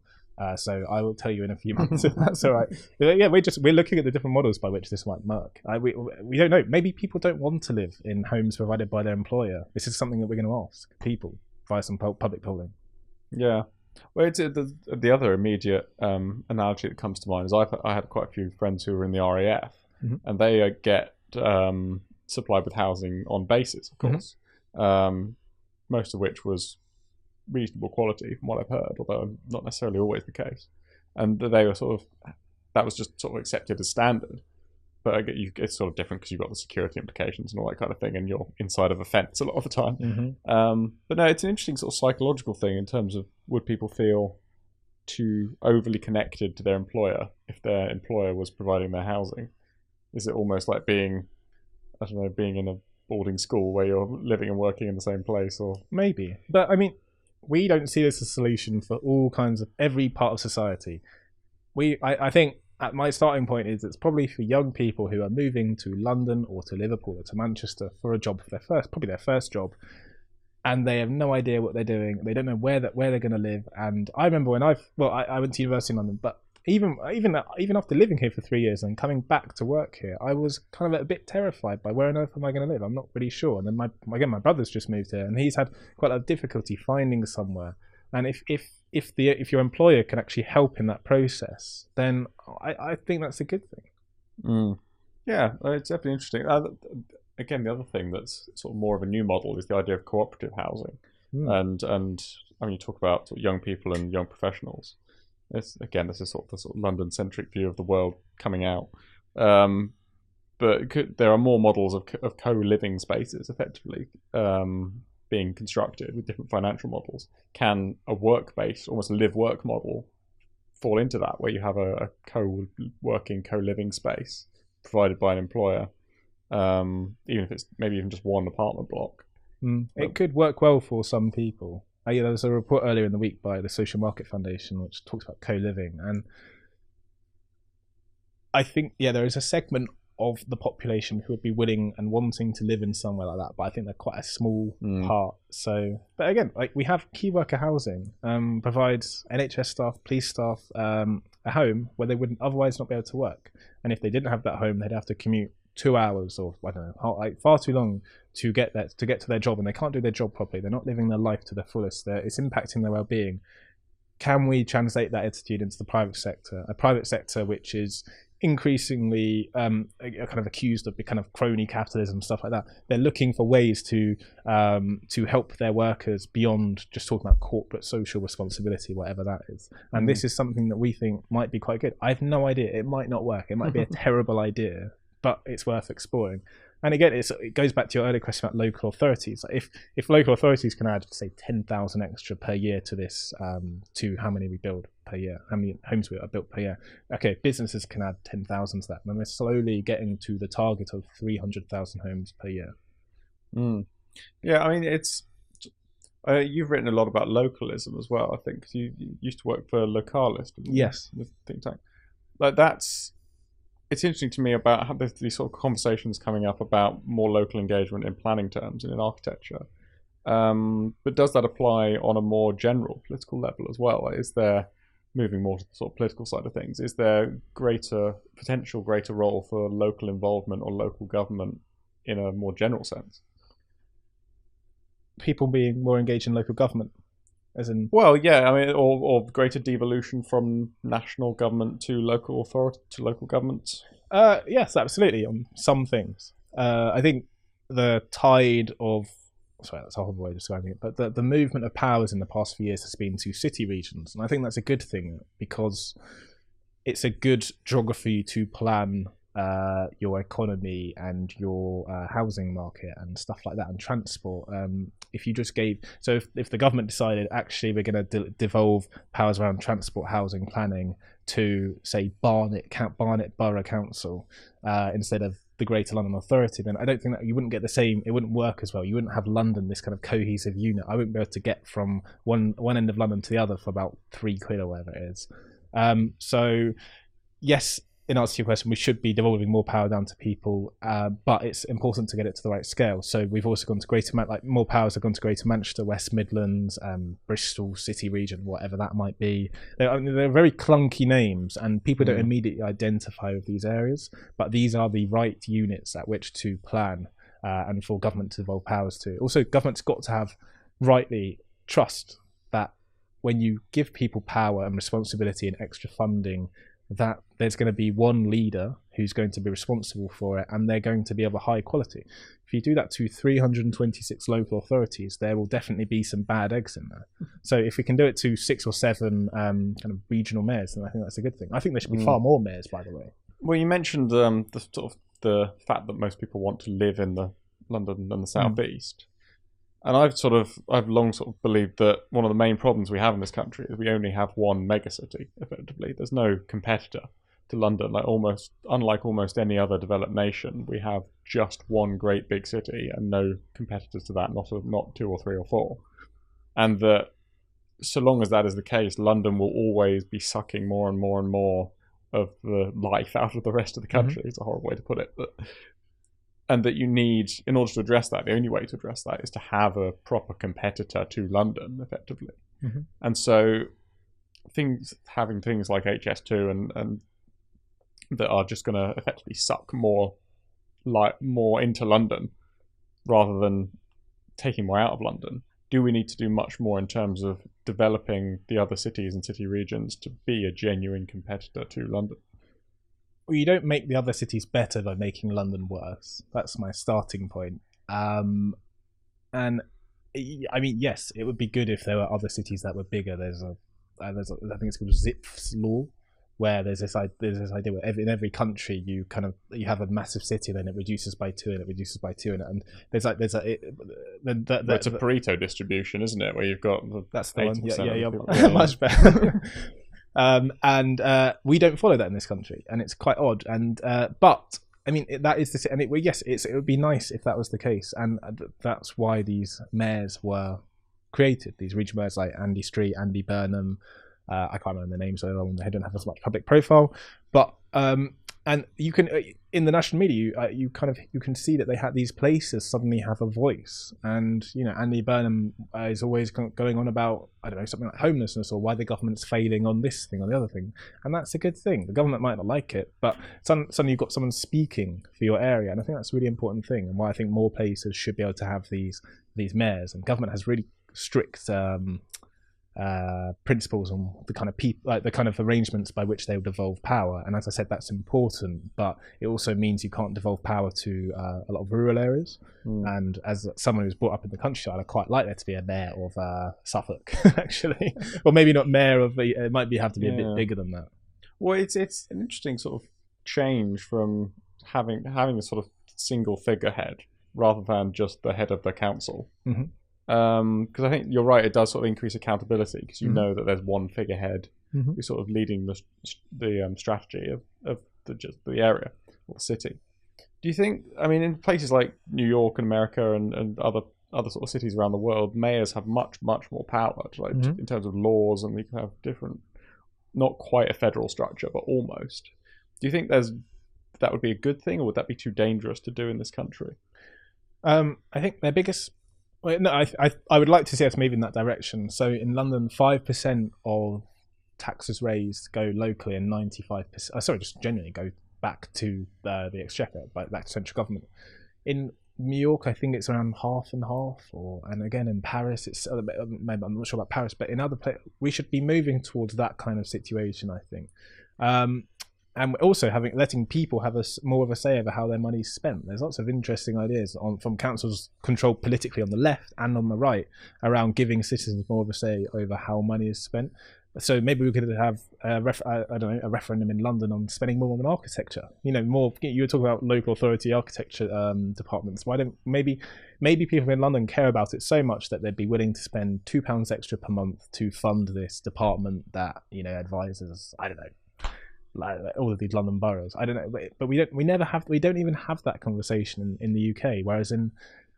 So I will tell you in a few months if that's all right. Yeah, we're looking at the different models by which this might work. We don't know. Maybe people don't want to live in homes provided by their employer. This is something that we're going to ask people via some public polling. Yeah. Well, it's the other immediate analogy that comes to mind is I had quite a few friends who were in the RAF, and they get supplied with housing on basis, of course, most of which was reasonable quality from what I've heard, although not necessarily always the case. And they were that was just sort of accepted as standard. But it's sort of different because you've got the security implications and all that kind of thing, and you're inside of a fence a lot of the time. But no, it's an interesting sort of psychological thing in terms of, would people feel too overly connected to their employer if their employer was providing their housing? Is it almost like being in a boarding school where you're living and working in the same place? Or maybe. But I mean, we don't see this as a solution for all kinds of every part of society. I think my starting point is it's probably for young people who are moving to London or to Liverpool or to Manchester for a job, for their first job, and they have no idea what they're doing. They don't know where they're going to live. And I remember when I went to university in London, but even after living here for 3 years and coming back to work here, I was kind of a bit terrified by where on earth am I going to live? I'm not really sure. And then my brother's just moved here, and he's had quite a lot of difficulty finding somewhere. And if your employer can actually help in that process, then I think that's a good thing. Yeah, it's definitely interesting. Again, the other thing that's sort of more of a new model is the idea of cooperative housing, and I mean, you talk about sort of young people and young professionals. This is sort of the sort of London-centric view of the world coming out. But there are more models of co-living spaces, effectively, being constructed with different financial models. Can a work-based, almost live-work model fall into that, where you have a co-working, co-living space provided by an employer, even if it's maybe even just one apartment block? It could work well for some people. There was a report earlier in the week by the Social Market Foundation which talks about co-living, and I think there is a segment of the population who would be willing and wanting to live in somewhere like that, but I think they're quite a small part. So, but again, like, we have key worker housing, provides NHS staff, police staff, a home where they wouldn't otherwise not be able to work, and if they didn't have that home, they'd have to commute 2 hours or I don't know, like far too long to get to their job, and they can't do their job properly. They're not living their life to the fullest. It's impacting their well-being. Can we translate that attitude into the private sector? A private sector which is increasingly kind of accused of kind of crony capitalism, stuff like that. They're looking for ways to help their workers beyond just talking about corporate social responsibility, whatever that is. And this is something that we think might be quite good. I have no idea. It might not work. It might be a terrible idea, but it's worth exploring. And again, it goes back to your earlier question about local authorities. If local authorities can add, say, 10,000 extra per year to this, to how many we build per year, how many homes we are built per year. Okay, businesses can add 10,000 to that, and we're slowly getting to the target of 300,000 homes per year. Yeah, I mean, it's you've written a lot about localism as well. I think you used to work for Localist. Yes, the think tank. Like it's interesting to me about how these sort of conversations coming up about more local engagement in planning terms and in architecture. But does that apply on a more general political level as well? Is there, moving more to the sort of political side of things, is there greater role for local involvement or local government in a more general sense? People being more engaged in local government, as in? Well, yeah, I mean, or greater devolution from national government to local authority to local governments. Yes, absolutely. On some things, I think the tide of that's a horrible way of describing it, but the movement of powers in the past few years has been to city regions, and I think that's a good thing because it's a good geography to plan your economy and your housing market and stuff like that, and transport. If you just if the government decided actually we're going to devolve powers around transport, housing, planning to, say, Barnet Borough Council instead of the Greater London Authority, then I don't think that you wouldn't get the same. It wouldn't work as well. You wouldn't have London, this kind of cohesive unit. I wouldn't be able to get from one end of London to the other for about £3 or whatever it is. So yes, in answer to your question, we should be devolving more power down to people, but it's important to get it to the right scale. So we've also gone to more powers have gone to Greater Manchester, West Midlands, Bristol City region, whatever that might be. They're very clunky names, and people don't immediately identify with these areas, but these are the right units at which to plan and for government to devolve powers to. Also, government's got to have rightly trust that when you give people power and responsibility and extra funding, that there's going to be one leader who's going to be responsible for it, and they're going to be of a high quality. If you do that to 326 local authorities, there will definitely be some bad eggs in there. So if we can do it to 6 or 7 kind of regional mayors, then I think that's a good thing. I think there should be far more mayors, by the way. Well, you mentioned the fact that most people want to live in the London and the southeast. And I've long sort of believed that one of the main problems we have in this country is we only have one megacity, effectively. There's no competitor to London. Unlike almost any other developed nation, we have just one great big city and no competitors to that, not 2 or 3 or 4. And that so long as that is the case, London will always be sucking more and more and more of the life out of the rest of the country. It's a horrible way to put it, and that you need, in order to address that, the only way to address that is to have a proper competitor to London, effectively. And so having things like HS2 and that are just going to effectively suck more into London rather than taking more out of London. Do we need to do much more in terms of developing the other cities and city regions to be a genuine competitor to London? Well, you don't make the other cities better by making London worse. That's my starting point. And I mean, yes, it would be good if there were other cities that were bigger. I think it's called Zipf's law, where there's this idea where in every country you have a massive city, then it reduces by 2 and it reduces by 2, and it's a Pareto distribution, isn't it? Where you've got that's the one. Yeah. Much better. And we don't follow that in this country, and it's quite odd. And but I mean, that is the, and it would be nice if that was the case, and that's why these mayors were created. These region mayors like Andy Street, Andy Burnham. I can't remember the names, so they don't have as much public profile. But and you can in the national media, you can see that these places suddenly have a voice. And Andy Burnham is always going on about, I don't know, something like homelessness or why the government's failing on this thing or the other thing, and that's a good thing. The government might not like it, but suddenly you've got someone speaking for your area, and I think that's a really important thing, and why I think more places should be able to have these mayors. And government has really strict principles on the kind of the kind of arrangements by which they would devolve power, and as I said, that's important, but it also means you can't devolve power to a lot of rural areas. And as someone who's brought up in the countryside, I quite like there to be a mayor of Suffolk actually, or maybe not mayor of it might have to be a bit bigger than that. Well, it's an interesting sort of change from having a sort of single figurehead rather than just the head of the council. Because I think you're right, it does sort of increase accountability, because you know that there's one figurehead who's sort of leading the strategy of the area or the city. Do you think, I mean, in places like New York and America and other sort of cities around the world, mayors have much more power in terms of laws, and we can have different, not quite a federal structure, but almost. Do you think that would be a good thing, or would that be too dangerous to do in this country? I think their biggest... Well, no, I would like to see us move in that direction. So in London, 5% of taxes raised go locally, and 95%, just genuinely go back to the Exchequer, back to central government. In New York, I think it's around half and half, and again in Paris, it's maybe, I'm not sure about Paris, but in other places, we should be moving towards that kind of situation, I think. And also letting people have more of a say over how their money's spent. There's lots of interesting ideas from councils controlled politically on the left and on the right around giving citizens more of a say over how money is spent. So maybe we could have a referendum in London on spending more on architecture. More. You were talking about local authority architecture departments. Why don't maybe people in London care about it so much that they'd be willing to spend £2 extra per month to fund this department that advises, I don't know, like all of these London boroughs. I don't know, but we don't even have that conversation in the UK. Whereas in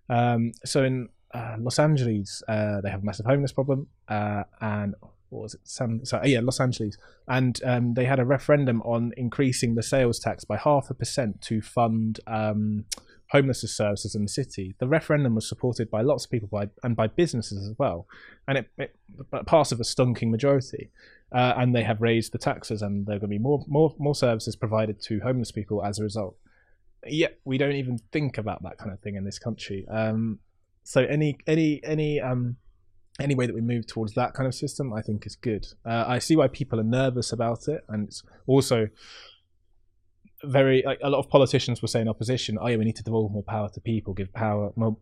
Los Angeles, they have a massive homeless problem, and or was it Los Angeles, and they had a referendum on increasing the sales tax by 0.5% to fund homelessness services in the city. The referendum was supported by lots of people and by businesses as well, and it passed with a stonking majority. And they have raised the taxes, and there are going to be more services provided to homeless people as a result. Yet we don't even think about that kind of thing in this country. So any way that we move towards that kind of system, I think is good. I see why people are nervous about it, and it's also very, like, a lot of politicians will say in opposition, oh yeah, we need to devolve more power to people, give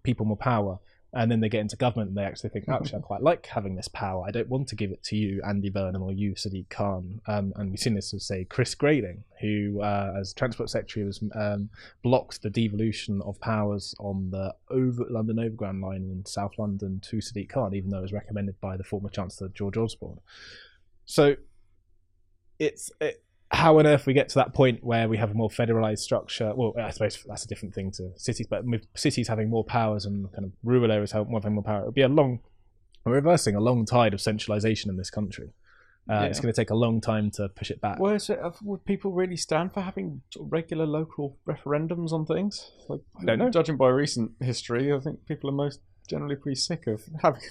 people more power, and then they get into government and they actually think, actually, I quite like having this power. I don't want to give it to you, Andy Burnham, or you, Sadiq Khan. And we've seen this with, say, Chris Grayling, who, as Transport Secretary, was blocked the devolution of powers on the London Overground line in South London to Sadiq Khan, even though it was recommended by the former Chancellor George Osborne. So how on earth we get to that point where we have a more federalised structure? Well, I suppose that's a different thing to cities, but with cities having more powers and kind of rural areas having more power, it would be we're reversing a long tide of centralisation in this country. It's going to take a long time to push it back. Well, would people really stand for having regular local referendums on things? Like, I don't know. Judging by recent history, I think people are most generally pretty sick of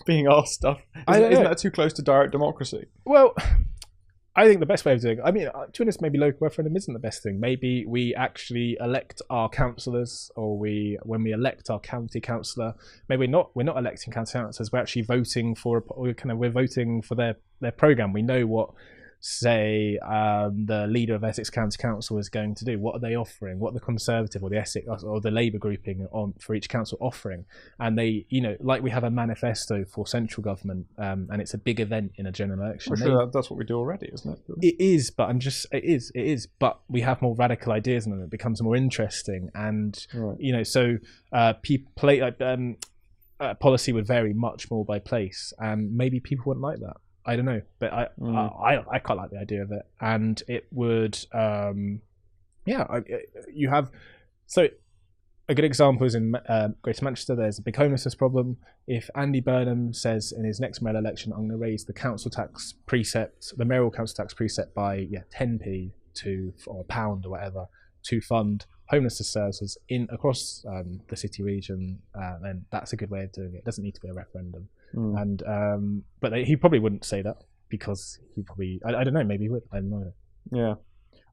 being asked stuff. Isn't that too close to direct democracy? Well, I think the best way of doing it, I mean, to be honest, maybe local referendum isn't the best thing. Maybe we actually elect our councillors, or when we elect our county councillor, maybe we're not electing county councillors, we're actually voting for we're voting for their programme. We know what, say, the leader of Essex County Council is going to do. What are they offering? What the Conservative or the Essex or the Labour grouping for each council offering? And they, like we have a manifesto for central government, and it's a big event in a general election. I'm sure that's what we do already, isn't it? It is, but it is. But we have more radical ideas, and it becomes more interesting. And right. Policy would vary much more by place, and maybe people wouldn't like that. I don't know, but I quite like the idea of it, and it would, you have, so a good example is in Greater Manchester. There's a big homelessness problem. If Andy Burnham says in his next mayoral election, I'm going to raise the council tax precept, the mayoral council tax precept by 10p or £1 or whatever, to fund homelessness services across the city region, then that's a good way of doing it. It doesn't need to be a referendum. And but he probably wouldn't say that, because he probably, I don't know, maybe he would. I don't know. Yeah.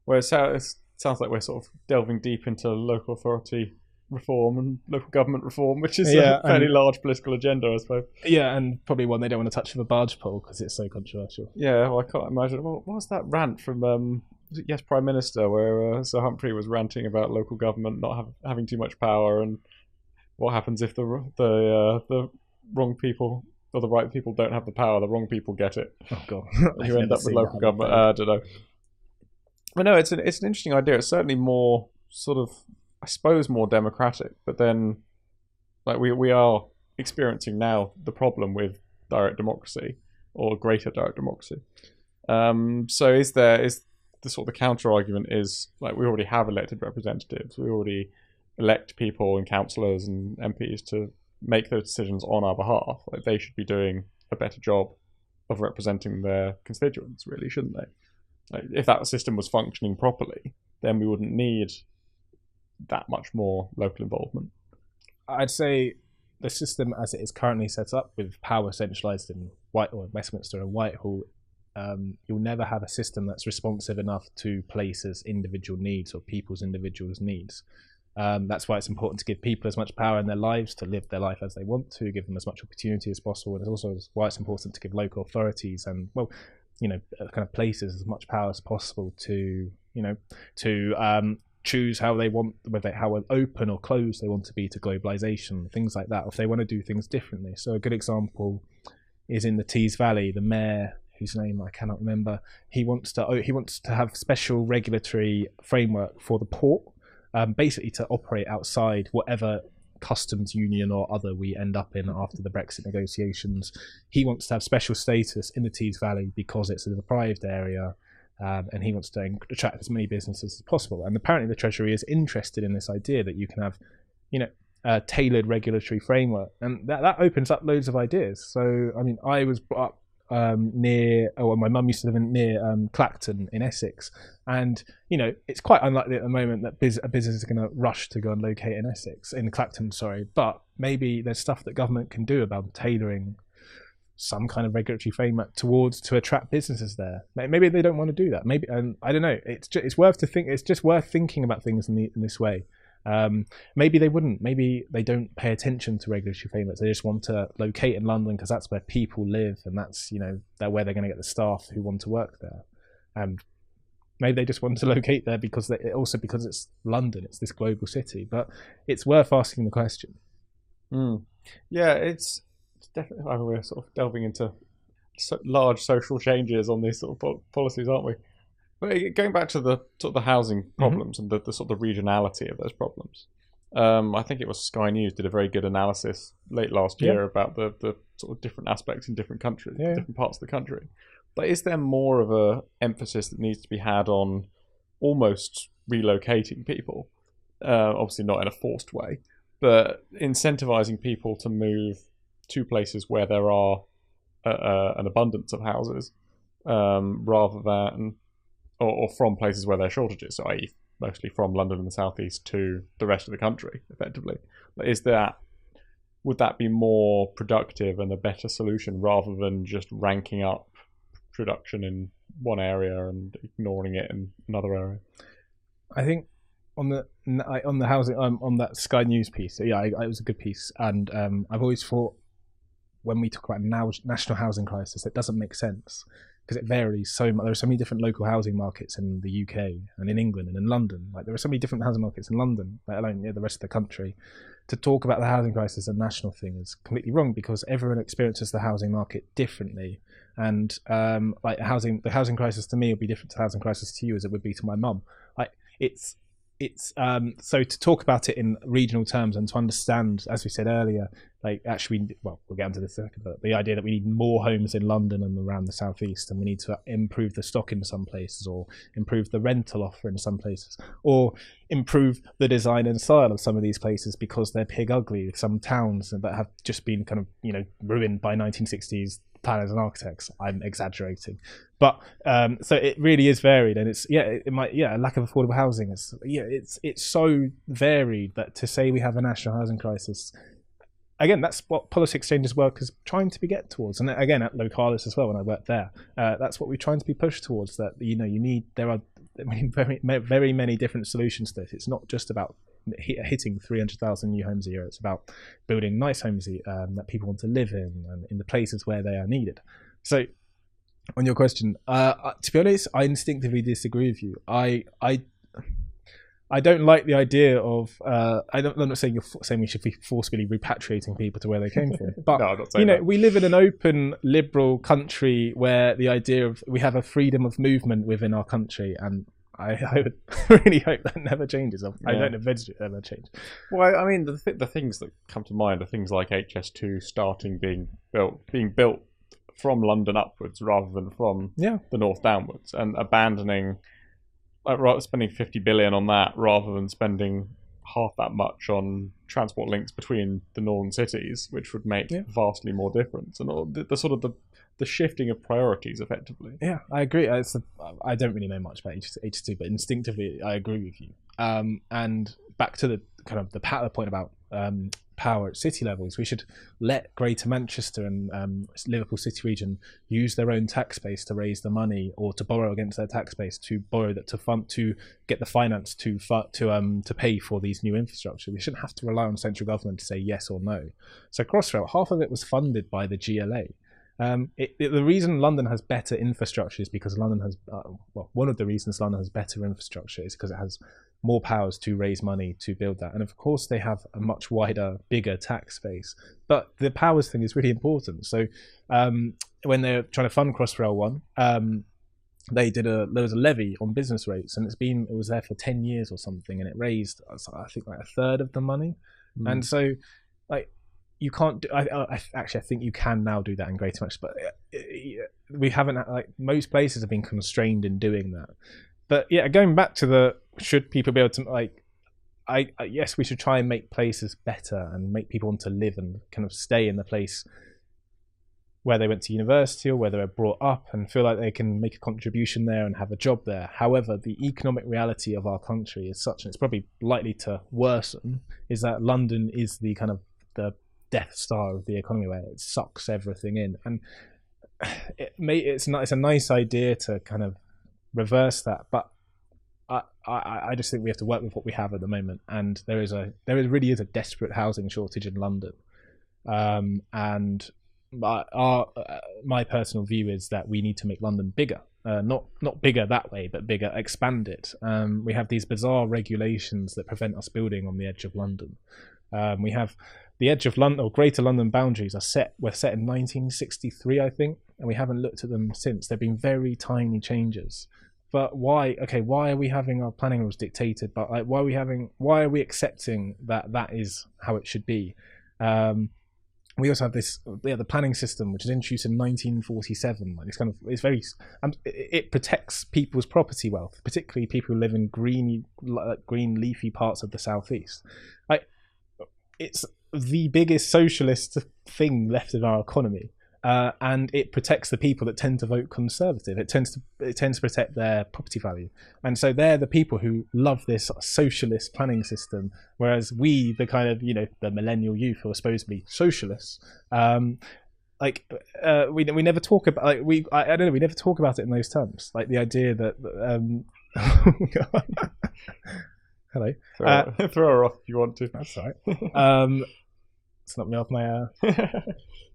Well, it sounds like we're sort of delving deep into local authority reform and local government reform, which is a fairly large political agenda, I suppose. Yeah, and probably one they don't want to touch with a barge pole because it's so controversial. Yeah, well, I can't imagine. What was that rant from was it Yes Prime Minister, where Sir Humphrey was ranting about local government not having too much power, and what happens if the wrong people or the right people don't have the power, the wrong people get it. Oh god. You end up with local government. I don't know. But no, it's an interesting idea. It's certainly more sort of, I suppose, more democratic, but then like we are experiencing now the problem with direct democracy, or greater direct democracy. So is the sort of the counter argument is, like, we already have elected representatives, we already elect people and councillors and MPs to make those decisions on our behalf. Like, they should be doing a better job of representing their constituents, really, shouldn't they? Like, if that system was functioning properly, then we wouldn't need that much more local involvement. I'd say the system as it is currently set up, with power centralised in Westminster and Whitehall, you'll never have a system that's responsive enough to places' individual needs or people's individual needs. That's why it's important to give people as much power in their lives to live their life as they want to, give them as much opportunity as possible. And it's also why it's important to give local authorities and, kind of places as much power as possible to choose how they want, how open or closed they want to be to globalization, things like that, or if they want to do things differently. So a good example is in the Tees Valley. The mayor, whose name I cannot remember, he wants to have special regulatory framework for the port, basically to operate outside whatever customs union or other we end up in after the Brexit negotiations. He wants to have special status in the Tees Valley because it's a deprived area, and he wants to attract as many businesses as possible. And apparently the Treasury is interested in this idea that you can have, a tailored regulatory framework, and that opens up loads of ideas. So, I mean, I was brought up my mum used to live near Clacton in Essex, and it's quite unlikely at the moment that a business is going to rush to go and locate in Clacton, sorry. But maybe there's stuff that government can do about tailoring some kind of regulatory framework to attract businesses there. Maybe they don't want to do that. Maybe, and I don't know. It's just worth thinking about things in this way. Maybe they wouldn't. Maybe they don't pay attention to regulatory frameworks. They just want to locate in London because that's where people live, and that's where they're going to get the staff who want to work there. And maybe they just want to locate there because it's London. It's this global city. But it's worth asking the question. Yeah, it's definitely. We're sort of delving into large social changes on these sort of policies, aren't we? But going back to the sort of the housing problems and the sort of the regionality of those problems, I think it was Sky News did a very good analysis late last year about the sort of different aspects in different countries, different parts of the country. But is there more of a emphasis that needs to be had on almost relocating people? Obviously not in a forced way, but incentivizing people to move to places where there are an abundance of houses, rather than or from places where there are shortages, so i.e. mostly from London and the southeast to the rest of the country, effectively. Would that be more productive and a better solution rather than just ranking up production in one area and ignoring it in another area? I think on the housing, on that Sky News piece, it was a good piece, and I've always thought when we talk about national housing crisis, it doesn't make sense because it varies so much. There are so many different local housing markets in the UK and in England and in London. Like there are so many different housing markets in London, let alone the rest of the country. To talk about the housing crisis as a national thing is completely wrong because everyone experiences the housing market differently. And the housing crisis to me would be different to the housing crisis to you as it would be to my mum. So to talk about it in regional terms and to understand, as we said earlier, we'll get into this in a second, but the idea that we need more homes in London and around the southeast, and we need to improve the stock in some places, or improve the rental offer in some places, or improve the design and style of some of these places because they're pig ugly. Some towns that have just been kind of ruined by 1960s planners and architects. I'm exaggerating, but so it really is varied, and it's a lack of affordable housing is it's so varied that to say we have a national housing crisis, again, that's what Policy Exchange's work is trying to be get towards, and again at Localis as well when I worked there, that's what we're trying to be pushed towards. That there are very, very many different solutions to this. It's not just about hitting 300,000 new homes a year. It's about building nice homes that people want to live in and in the places where they are needed. So on your question, to be honest, I instinctively disagree with you. I don't like the idea of I'm not saying you're saying we should be forcibly repatriating people to where they came from, but No, I'm not saying that. We live in an open liberal country where the idea of we have a freedom of movement within our country, and I really hope that never changes. I don't envisage it ever change. Well, I mean, the things that come to mind are things like HS2 being built from London upwards rather than from the north downwards, and abandoning, spending 50 billion on that rather than spending half that much on transport links between the northern cities, which would make vastly more difference, and all the sort of the shifting of priorities effectively. Yeah, I agree. I don't really know much about HS2, but instinctively I agree with you. And back to the kind of the point about power at city levels, we should let Greater Manchester and Liverpool City region use their own tax base to raise the money, or to borrow against their tax base to borrow that to get the finance to pay for these new infrastructure. We shouldn't have to rely on central government to say yes or no. So Crossrail, half of it was funded by the GLA. The reason London has better infrastructure is because London has one of the reasons London has better infrastructure is because it has more powers to raise money to build that, and of course they have a much wider, bigger tax base. But the powers thing is really important. So when they're trying to fund Crossrail 1, there was a levy on business rates, and it was there for 10 years or something, and it raised I think like a third of the money. And so you can't do, I think you can now do that in Greater Manchester, but we haven't, most places have been constrained in doing that. But yeah, going back to should people be able to, yes, we should try and make places better and make people want to live and kind of stay in the place. where they went to university or where they were brought up and feel like they can make a contribution there and have a job there. However, the economic reality of our country is such, and it's probably likely to worsen, is that London is the kind of the Death Star of the economy, where it sucks everything in. And it's a nice idea to kind of reverse that, but I just think we have to work with what we have at the moment, and there really is a desperate housing shortage in London, and my personal view is that we need to make London bigger, not bigger that way, but bigger, expand it. We have these bizarre regulations that prevent us building on the edge of London. We have the edge of London, or Greater London boundaries were set in 1963, I think, and we haven't looked at them since. They've been very tiny changes. But why? Okay, why are we having our planning rules dictated? But like, why are we accepting that is how it should be? We also have the planning system, which was introduced in 1947. Like it protects people's property wealth, particularly people who live in green leafy parts of the southeast. Like, it's the biggest socialist thing left in our economy. And it protects the people that tend to vote Conservative. It tends to protect their property value, and so they're the people who love this socialist planning system. Whereas we, the kind of the millennial youth who are supposed to be socialists, we never talk about I don't know, we never talk about it in those terms. Like the idea that hello, throw her off if you want to. That's all right. It's not me off my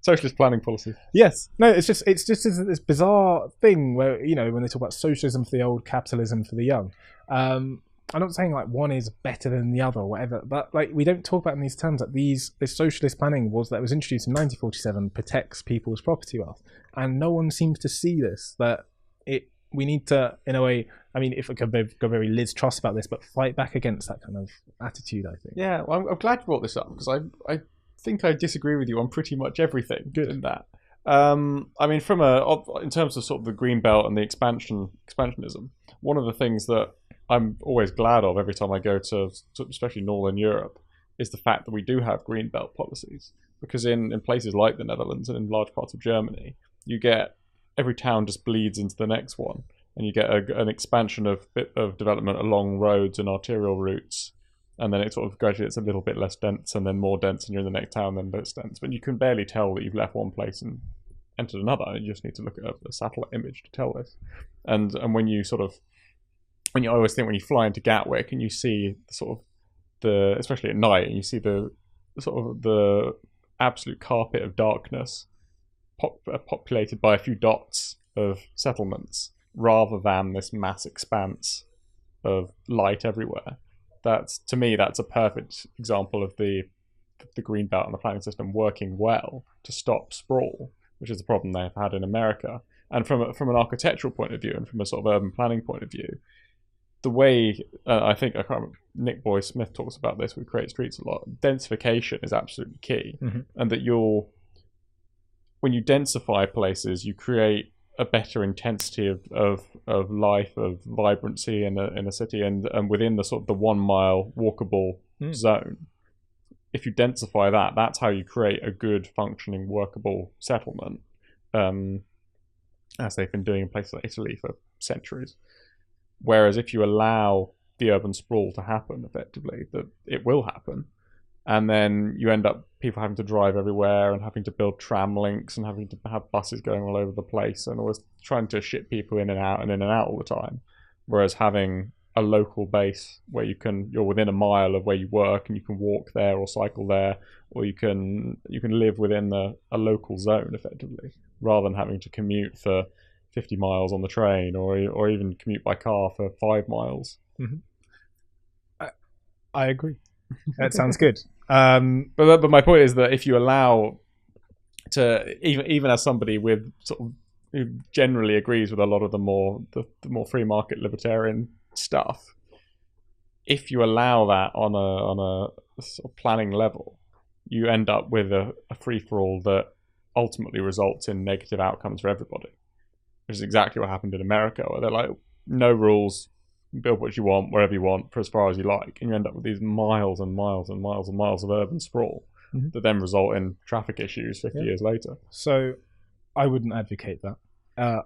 socialist planning policy. Yes, no, it's just this bizarre thing where when they talk about socialism for the old, capitalism for the young. I'm not saying like one is better than the other or whatever, but like we don't talk about it in these terms. Like this socialist planning was introduced in 1947 protects people's property wealth, and no one seems to see this. We need to, in a way, I mean, if I could go very Liz Truss about this, but fight back against that kind of attitude, I think. Yeah, well, I'm glad you brought this up, because I think I disagree with you on pretty much everything. Good. In that. I mean, in terms of sort of the green belt and the expansionism, one of the things that I'm always glad of every time I go to especially Northern Europe is the fact that we do have green belt policies, because in places like the Netherlands and in large parts of Germany, you get every town just bleeds into the next one, and you get an expansion of development along roads and arterial routes. And then it sort of gradually it's a little bit less dense, and then more dense, and you're in the next town, then less dense. But you can barely tell that you've left one place and entered another. You just need to look at a satellite image to tell this. And when you I always think when you fly into Gatwick and you see especially at night, and you see the absolute carpet of darkness populated by a few dots of settlements, rather than this mass expanse of light everywhere. To me, that's a perfect example of the green belt and the planning system working well to stop sprawl, which is a problem they've had in America. And from an architectural point of view, and from a sort of urban planning point of view, the way I can't remember, Nick Boy Smith talks about this with Create Streets a lot. Densification is absolutely key, and that when you densify places, you create a better intensity of life, of vibrancy in a city, and within the sort of the 1 mile walkable zone. If you densify that, that's how you create a good functioning workable settlement, as they've been doing in places like Italy for centuries. Whereas if you allow the urban sprawl to happen effectively, that it will happen, and then you end up people having to drive everywhere and having to build tram links and having to have buses going all over the place and always trying to ship people in and out all the time. Whereas having a local base where you're within a mile of where you work, and you can walk there or cycle there, or you can live within a local zone effectively, rather than having to commute for 50 miles on the train, or even commute by car for 5 miles. I agree. That sounds good. But my point is that if you allow to, even as somebody with sort of who generally agrees with a lot of the more free market libertarian stuff, if you allow that on a sort of planning level, you end up with a free-for-all that ultimately results in negative outcomes for everybody, which is exactly what happened in America, where they're like, no rules, build what you want, wherever you want, for as far as you like, and you end up with these miles and miles and miles and miles of urban sprawl that then result in traffic issues 50 years later. So I wouldn't advocate that.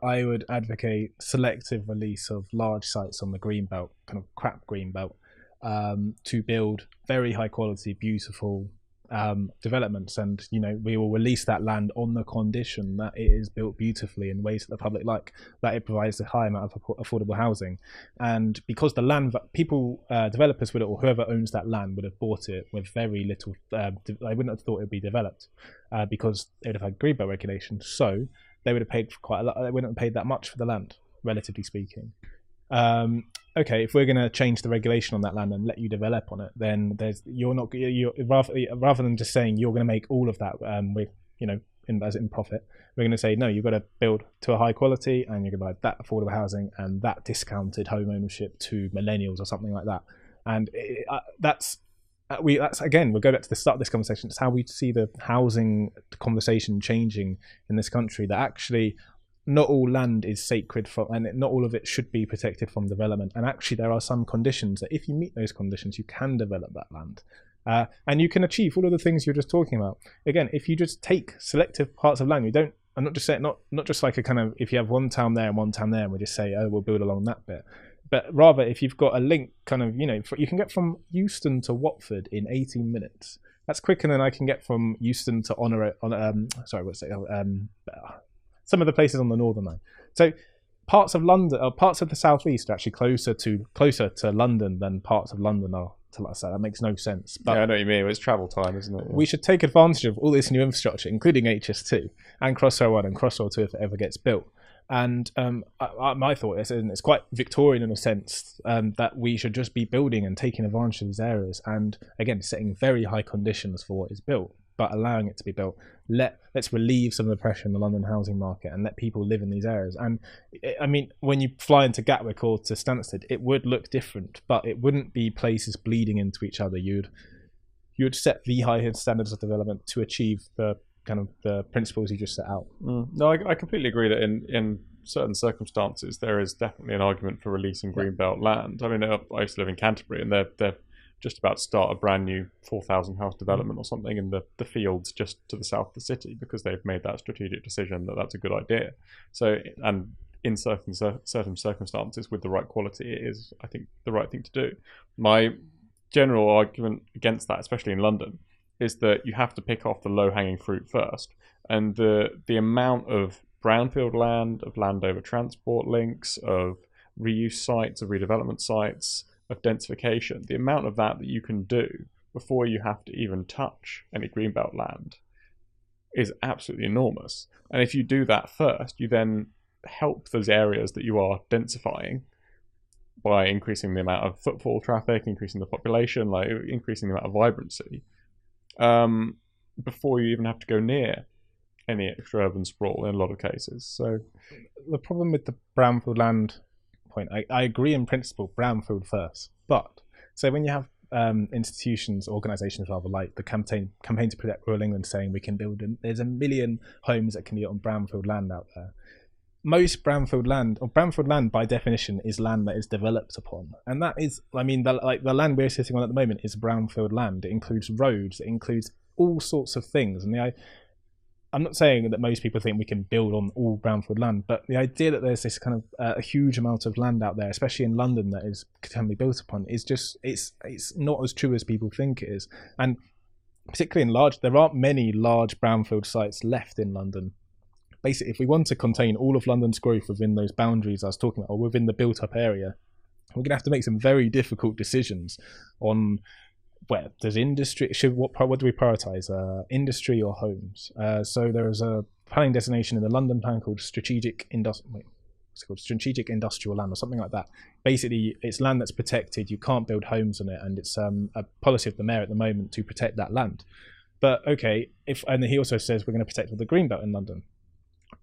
I would advocate selective release of large sites on the greenbelt, kind of crap greenbelt, to build very high quality, beautiful developments. And we will release that land on the condition that it is built beautifully in ways that the public like, that it provides a high amount of affordable housing. And because the land, people, developers would, or whoever owns that land would have bought it with very little, I wouldn't have thought it would be developed, because they would have had greenbelt regulation. So they would have paid for quite a lot. They wouldn't have paid that much for the land, relatively speaking. Okay, if we're going to change the regulation on that land and let you develop on it, then you're rather than just saying you're going to make all of that with in profit, we're going to say no, you've got to build to a high quality, and you're going to provide that affordable housing and that discounted home ownership to millennials or something like that. And that's again, we'll go back to the start of this conversation. It's how we see the housing conversation changing in this country, that actually not all land is sacred and not all of it should be protected from development. And actually there are some conditions that if you meet those conditions, you can develop that land. And you can achieve all of the things you're just talking about. Again, if you just take selective parts of land, I'm not just saying, not just like a kind of, if you have one town there and one town there, and we just say, oh, we'll build along that bit. But rather, if you've got a link, kind of, you can get from Euston to Watford in 18 minutes. That's quicker than I can get from Euston to some of the places on the Northern Line. So parts of London, or parts of the southeast, are actually closer to London than parts of London are to Leicester. That makes no sense. But yeah, I know what you mean. It's travel time, isn't it? Yeah. We should take advantage of all this new infrastructure, including HS2 and Crossrail 1 and Crossrail 2 if it ever gets built. And my thought is, and it's quite Victorian in a sense, that we should just be building and taking advantage of these areas, and again setting very high conditions for what is built, but allowing it to be built. Let's relieve some of the pressure in the London housing market and let people live in these areas. And I mean, when you fly into Gatwick or to Stansted, it would look different, but it wouldn't be places bleeding into each other. You'd set the highest standards of development to achieve the kind of the principles you just set out. No, I completely agree that in certain circumstances there is definitely an argument for releasing greenbelt land. I mean, I used to live in Canterbury, and they're just about to start a brand new 4,000 house development or something in the fields just to the south of the city, because they've made that strategic decision that that's a good idea. So, and in certain circumstances with the right quality, it is, I think, the right thing to do. My general argument against that, especially in London, is that you have to pick off the low-hanging fruit first, and the amount of brownfield land, of land over transport links, of reuse sites, of redevelopment sites, of densification, the amount of that you can do before you have to even touch any greenbelt land is absolutely enormous. And if you do that first, you then help those areas that you are densifying by increasing the amount of footfall traffic, increasing the population, like increasing the amount of vibrancy, before you even have to go near any extra urban sprawl in a lot of cases. So the problem with the brownfield land point, I agree in principle, brownfield first. But so when you have institutions, organisations rather, like the campaign to protect rural England, saying we can build, there's 1 million homes that can be on brownfield land out there. Most brownfield land by definition is land that is developed upon, and that is, I mean, the land we're sitting on at the moment is brownfield land. It includes roads, it includes all sorts of things, and I'm not saying that most people think we can build on all brownfield land, but the idea that there's this kind of a huge amount of land out there, especially in London, that can be built upon, is just it's not as true as people think it is. And particularly there aren't many large brownfield sites left in London. Basically, if we want to contain all of London's growth within those boundaries I was talking about, or within the built-up area, we're going to have to make some very difficult decisions on where does industry what do we prioritize, industry or homes. So there is a planning designation in the London plan called strategic industrial land or something like that. Basically, it's land that's protected. You can't build homes on it, and it's a policy of the mayor at the moment to protect that land. But okay, and he also says we're going to protect all the greenbelt in London.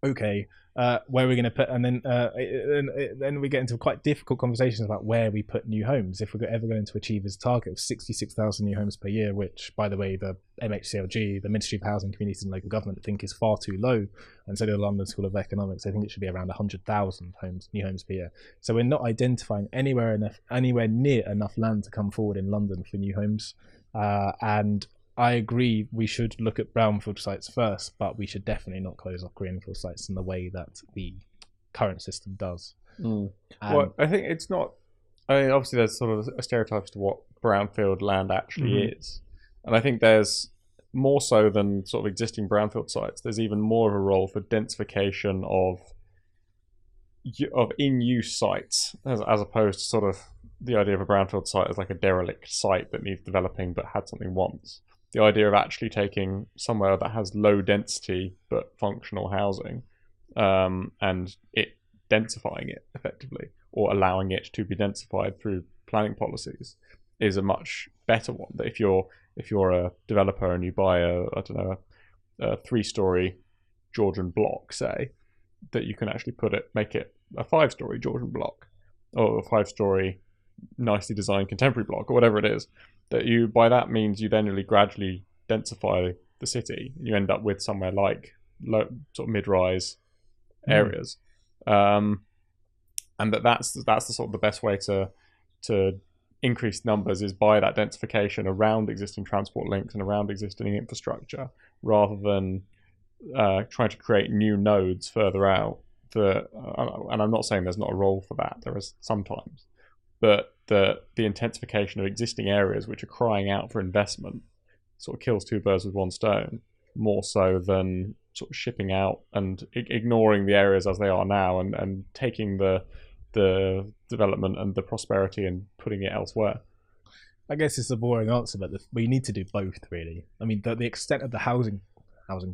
Okay, where are we going to put, and then we get into quite difficult conversations about where we put new homes if we're ever going to achieve his target of 66,000 new homes per year, which, by the way, the MHCLG, the Ministry of Housing, Communities and Local Government, think is far too low, and so do the London School of Economics. I think it should be around 100,000 new homes per year. So we're not identifying anywhere near enough land to come forward in London for new homes, and I agree we should look at brownfield sites first, but we should definitely not close off greenfield sites in the way that the current system does. Well, I think it's not. I mean, obviously, there's sort of a stereotype as to what brownfield land actually is, and I think there's more so than sort of existing brownfield sites. There's even more of a role for densification of in-use sites, as opposed to sort of the idea of a brownfield site as like a derelict site that needs developing but had something once. The idea of actually taking somewhere that has low density but functional housing, and it densifying it effectively, or allowing it to be densified through planning policies, is a much better one. That if you're a developer and you buy a 3-story Georgian block, say, that you can actually make it a 5-story Georgian block, or a 5-story nicely designed contemporary block, or whatever it is. That you, by that means, you then really gradually densify the city. You end up with somewhere like low, sort of mid-rise areas, and that's the sort of the best way to increase numbers, is by that densification around existing transport links and around existing infrastructure, rather than trying to create new nodes further out. And I'm not saying there's not a role for that. There is sometimes, but the intensification of existing areas which are crying out for investment sort of kills 2 birds with 1 stone, more so than sort of shipping out and ignoring the areas as they are now, and taking the development and the prosperity and putting it elsewhere. I guess it's a boring answer, but we need to do both, really. I mean, the extent of the housing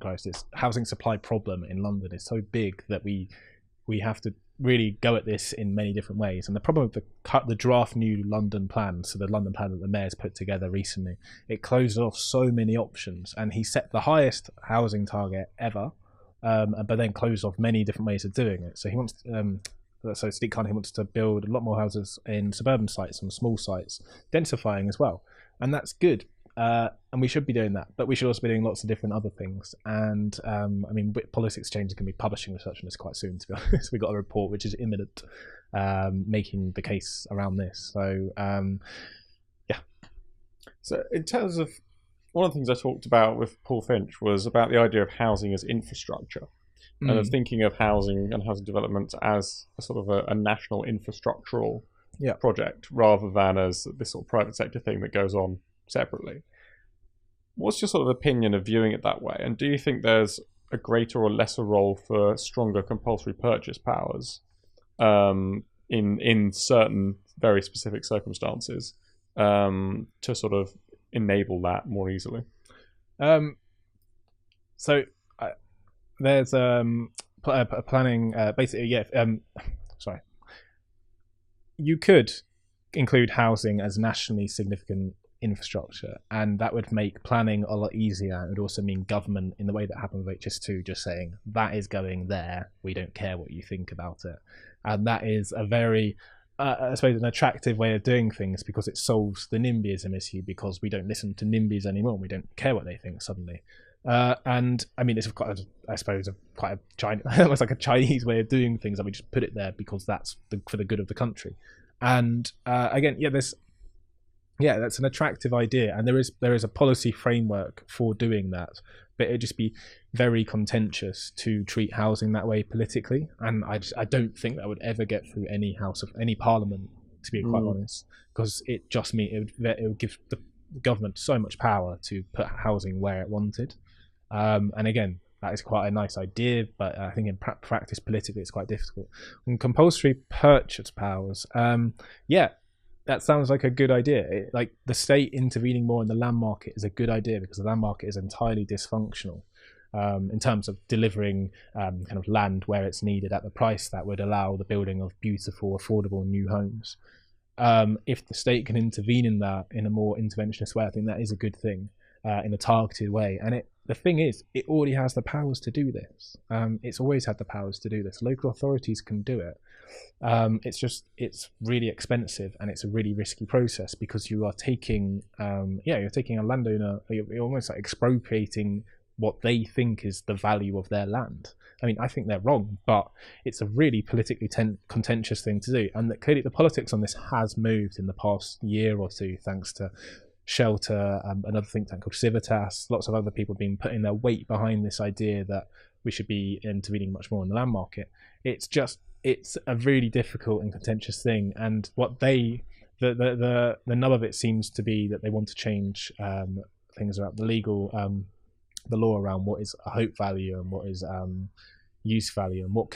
crisis, housing supply problem in London is so big that we have to really go at this in many different ways. And the problem with the draft new London plan, so the London plan that the mayor's put together recently, it closed off so many options, and he set the highest housing target ever, but then closed off many different ways of doing it. So he wants Sadiq Khan, he wants to build a lot more houses in suburban sites and small sites, densifying as well, and that's good. And we should be doing that, but we should also be doing lots of different other things. And I mean, Politics Change is going to be publishing research on this quite soon, to be honest. We've got a report which is imminent, making the case around this. So, yeah. So, in terms of one of the things I talked about with Paul Finch was about the idea of housing as infrastructure, and of thinking of housing and housing development as a sort of a national infrastructural project, rather than as this sort of private sector thing that goes on separately. What's your sort of opinion of viewing it that way? And do you think there's a greater or lesser role for stronger compulsory purchase powers in certain very specific circumstances to sort of enable that more easily? So there's planning, basically, sorry. You could include housing as nationally significant infrastructure, and that would make planning a lot easier. It would also mean government, in the way that happened with HS2, just saying that is going there, we don't care what you think about it. And that is a very I suppose an attractive way of doing things, because it solves the NIMBYism issue, because we don't listen to NIMBYs anymore, we don't care what they think suddenly. And I mean, it's quite a Chinese, almost like a Chinese way of doing things, that we just put it there because that's for the good of the country. And again, that's an attractive idea, and there is a policy framework for doing that, but it'd just be very contentious to treat housing that way politically, and I don't think that would ever get through any parliament, to be quite honest, because it would give the government so much power to put housing where it wanted, and again, that is quite a nice idea, but I think in practice politically it's quite difficult. And compulsory purchase powers, that sounds like a good idea. Like the state intervening more in the land market is a good idea, because the land market is entirely dysfunctional in terms of delivering kind of land where it's needed at the price that would allow the building of beautiful, affordable new homes. If the state can intervene in that in a more interventionist way, I think that is a good thing in a targeted way. And the thing is, it already has the powers to do this. It's always had the powers to do this. Local authorities can do it. It's really expensive, and it's a really risky process, because you are taking a landowner, you're almost like expropriating what they think is the value of their land. I mean, I think they're wrong, but it's a really politically contentious thing to do, and that clearly the politics on this has moved in the past year or two, thanks to Shelter, another think tank called Civitas, lots of other people have been putting their weight behind this idea that we should be intervening much more in the land market. It's a really difficult and contentious thing, and what the nub of it seems to be that they want to change things about the law around what is a hope value and what is use value, and what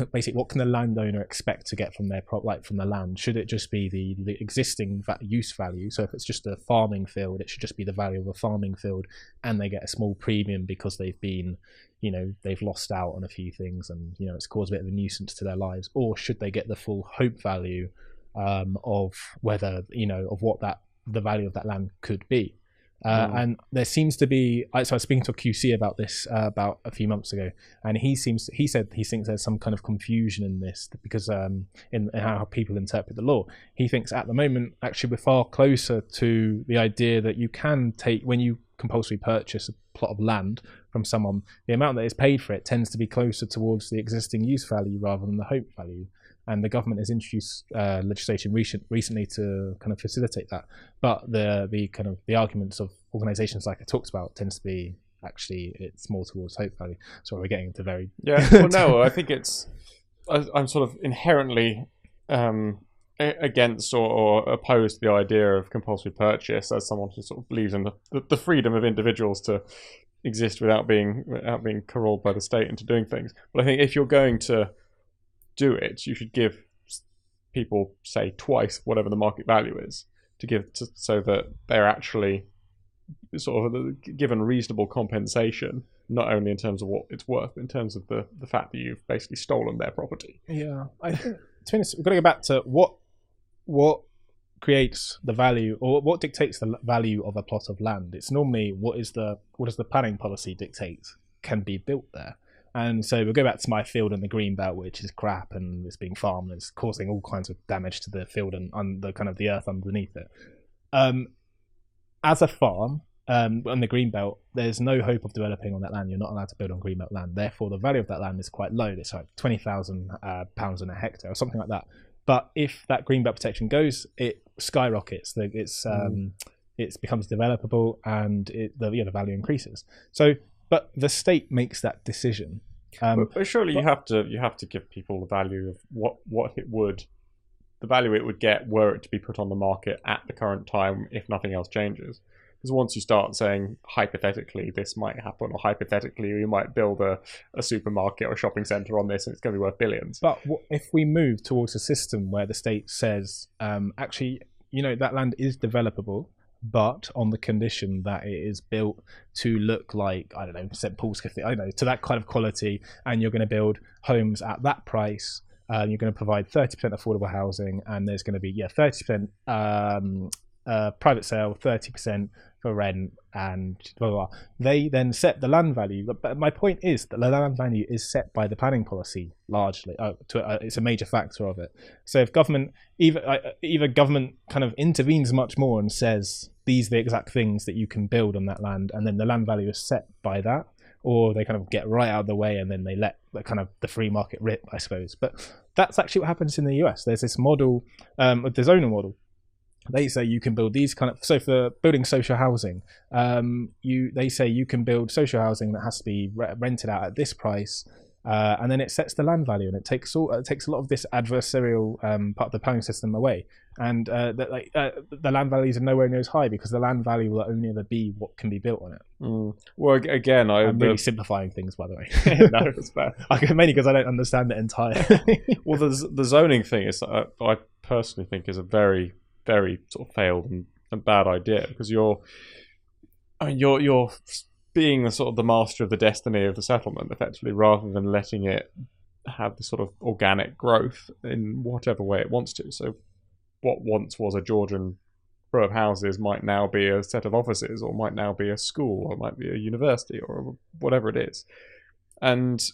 can the landowner expect to get from their from the land. Should it just be the existing use value? So if it's just a farming field, it should just be the value of a farming field, and they get a small premium because they've been, they've lost out on a few things, and it's caused a bit of a nuisance to their lives? Or should they get the full hope value of whether of what the value of that land could be? And there seems to be, so I was speaking to a QC about this about a few months ago, and he said he thinks there's some kind of confusion in this because in how people interpret the law. He thinks at the moment actually we're far closer to the idea that you can take, when you compulsory purchase a plot of land from someone, the amount that is paid for it tends to be closer towards the existing use value rather than the hope value. And the government has introduced legislation recently to kind of facilitate that. But the arguments of organisations like I talked about tends to be actually it's more towards hope value. So we're getting into very Well, no, I think I'm sort of inherently against or opposed to the idea of compulsory purchase as someone who sort of believes in the freedom of individuals to exist without being cajoled by the state into doing things. But I think if you're going to do it, you should give people, say, twice whatever the market value is, so that they're actually sort of given reasonable compensation, not only in terms of what it's worth, but in terms of the fact that you've basically stolen their property. Yeah, I think, to be honest, we've got to go back to what creates the value, or what dictates the value of a plot of land. It's normally what does the planning policy dictate can be built there. And so we'll go back to my field in the green belt, which is crap and it's being farmed and it's causing all kinds of damage to the field and the kind of the earth underneath it. As a farm on the green belt, there's no hope of developing on that land. You're not allowed to build on green belt land. Therefore, the value of that land is quite low. It's like £20,000 in a hectare or something like that. But if that green belt protection goes, it skyrockets. It becomes developable and the value increases. So. But the state makes that decision. But surely you have to give people the value of the value it would get were it to be put on the market at the current time if nothing else changes. Because once you start saying hypothetically this might happen, or hypothetically you might build a supermarket or a shopping centre on this and it's going to be worth billions. But if we move towards a system where the state says actually that land is developable, but on the condition that it is built to look like, I don't know, St. Paul's Cathedral, I don't know, to that kind of quality, and you're going to build homes at that price, you're going to provide 30% affordable housing, and there's going to be 30% private sale, 30% for rent, and blah, blah, blah. They then set the land value. But my point is that the land value is set by the planning policy largely. It's a major factor of it. So if government, either government kind of intervenes much more and says these are the exact things that you can build on that land, and then the land value is set by that, or they kind of get right out of the way and then they let the free market rip, I suppose. But that's actually what happens in the US. There's this model, the zonal model. They say you can build these so for building social housing, they say you can build social housing that has to be rented out at this price, and then it sets the land value, and it takes a lot of this adversarial part of the planning system away, and the land values are nowhere near as high because the land value will only ever be what can be built on it. Well, again, I'm really simplifying things, by the way. No, it's bad. Mainly because I don't understand it entirely. Well, the zoning thing is, I personally think, is a very, very sort of failed and bad idea, because you're being the sort of the master of the destiny of the settlement effectively, rather than letting it have the sort of organic growth in whatever way it wants to. So what once was a Georgian row of houses might now be a set of offices, or might now be a school, or might be a university, or whatever it is. And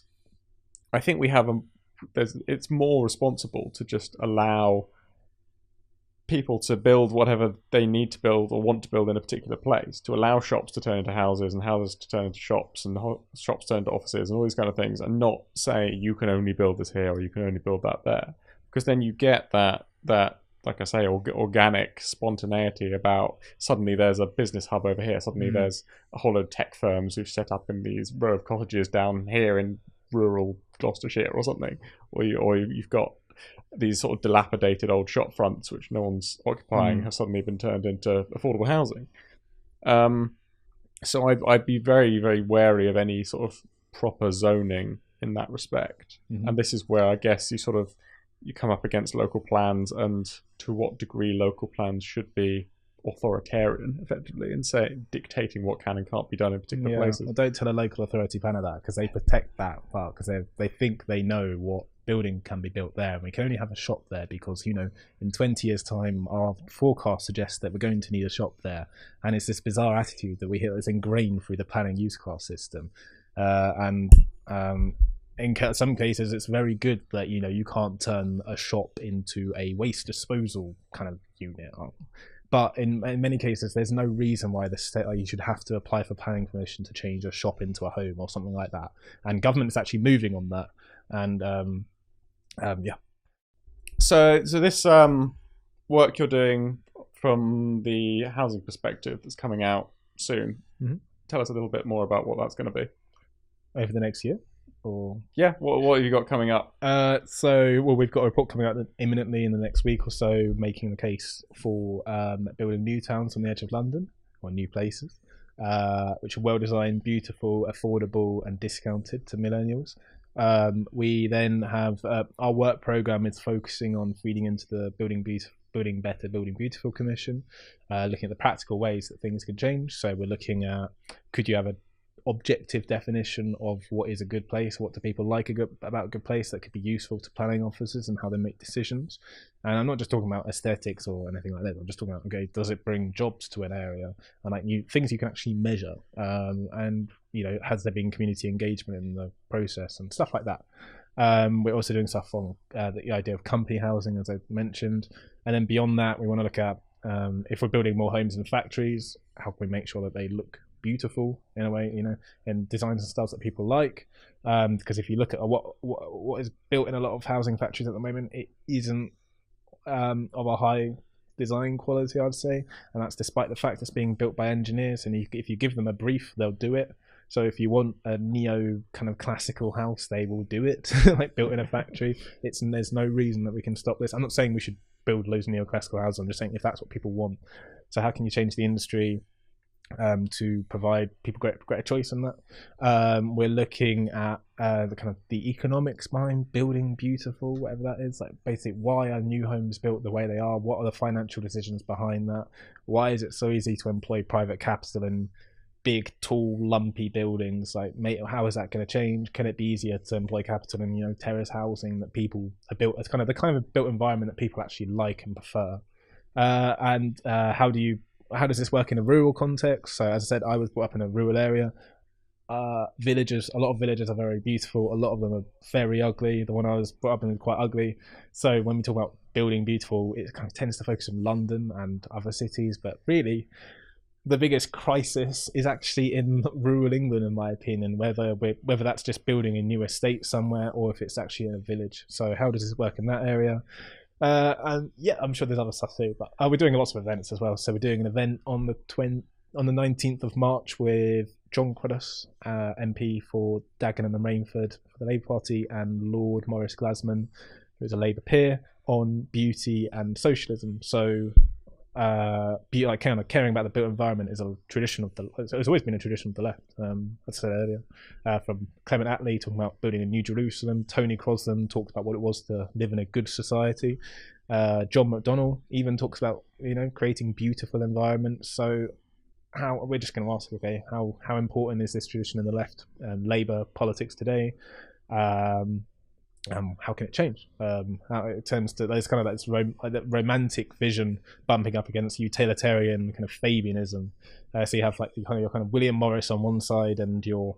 I think it's more responsible to just allow people to build whatever they need to build or want to build in a particular place, to allow shops to turn into houses and houses to turn into shops and shops turn into offices and all these kind of things, and not say you can only build this here or you can only build that there, because then you get that like I say, organic spontaneity about suddenly there's a business hub over here, suddenly there's a whole load of tech firms who've set up in these row of cottages down here in rural Gloucestershire or something, or you've got these sort of dilapidated old shop fronts which no one's occupying have suddenly been turned into affordable housing. So I'd be very, very wary of any sort of proper zoning in that respect. And this is where I guess you come up against local plans and to what degree local plans should be authoritarian, effectively, and dictating what can and can't be done in particular places. Well, don't tell a local authority planner that, because they protect that part, because they think they know what building can be built there, and we can only have a shop there because, you know, in 20 years' time our forecast suggests that we're going to need a shop there. And it's this bizarre attitude that we hear that's ingrained through the planning use class system. In some cases it's very good that, you know, you can't turn a shop into a waste disposal kind of unit. But in many cases, there's no reason why the state, you should have to apply for planning permission to change a shop into a home or something like that. And government is actually moving on that. And So this work you're doing from the housing perspective that's coming out soon. Tell us a little bit more about what that's going to be over the next year. Or what have you got coming up? We've got a report coming out imminently in the next week or so, making the case for building new towns on the edge of London, or new places, which are well designed, beautiful, affordable, and discounted to millennials. We then have our work program is focusing on feeding into the Building Better, Building Beautiful Commission, looking at the practical ways that things could change. So we're looking at, could you have a objective definition of what is a good place, what do people like about a good place that could be useful to planning officers and how they make decisions. And I'm not just talking about aesthetics or anything like that, I'm just talking about, okay, does it bring jobs to an area, and like things you can actually measure, and, you know, has there been community engagement in the process and stuff like that. We're also doing stuff on the idea of company housing, as I mentioned, and then beyond that we want to look at if we're building more homes and factories, how can we make sure that they look beautiful in a way, you know, and designs and styles that people like, because if you look at what is built in a lot of housing factories at the moment, it isn't of a high design quality, I'd say, and that's despite the fact it's being built by engineers, and if you give them a brief, they'll do it. So if you want a neo kind of classical house, they will do it, like built in a factory. There's no reason that we can stop this. I'm not saying we should build loads of neoclassical houses, I'm just saying if that's what people want. So how can you change the industry to provide people greater choice in that? We're looking at the kind of the economics behind building beautiful, whatever that is. Like basically, why are new homes built the way they are? What are the financial decisions behind that? Why is it so easy to employ private capital in big, tall, lumpy buildings? Like, how is that going to change? Can it be easier to employ capital in, you know, terrace housing that people are built as kind of the kind of built environment that people actually like and prefer? How does this work in a rural context? So as I said, I was brought up in a rural area. A lot of villages are very beautiful. A lot of them are very ugly. The one I was brought up in is quite ugly. So when we talk about building beautiful, it kind of tends to focus on London and other cities. But really, the biggest crisis is actually in rural England, in my opinion, whether that's just building a new estate somewhere or if it's actually in a village. So how does this work in that area? And yeah, I'm sure there's other stuff too, but we're doing lots of events as well. So we're doing an event on the 19th of March with John Cruddas, MP for Dagenham and Rainford for the Labour Party, and Lord Maurice Glasman, who's a Labour peer, on beauty and socialism. So like kind of caring about the built environment is a tradition of it's always been a tradition of the left. As I said earlier, from Clement Attlee talking about building a new Jerusalem, Tony Crosland talked about what it was to live in a good society. John McDonnell even talks about, you know, creating beautiful environments. So how we're just going to ask, okay, how important is this tradition in the left and Labour politics today? How can it change? How it turns to there's kind of that romantic vision bumping up against utilitarian kind of Fabianism. So you have like your kind of William Morris on one side and your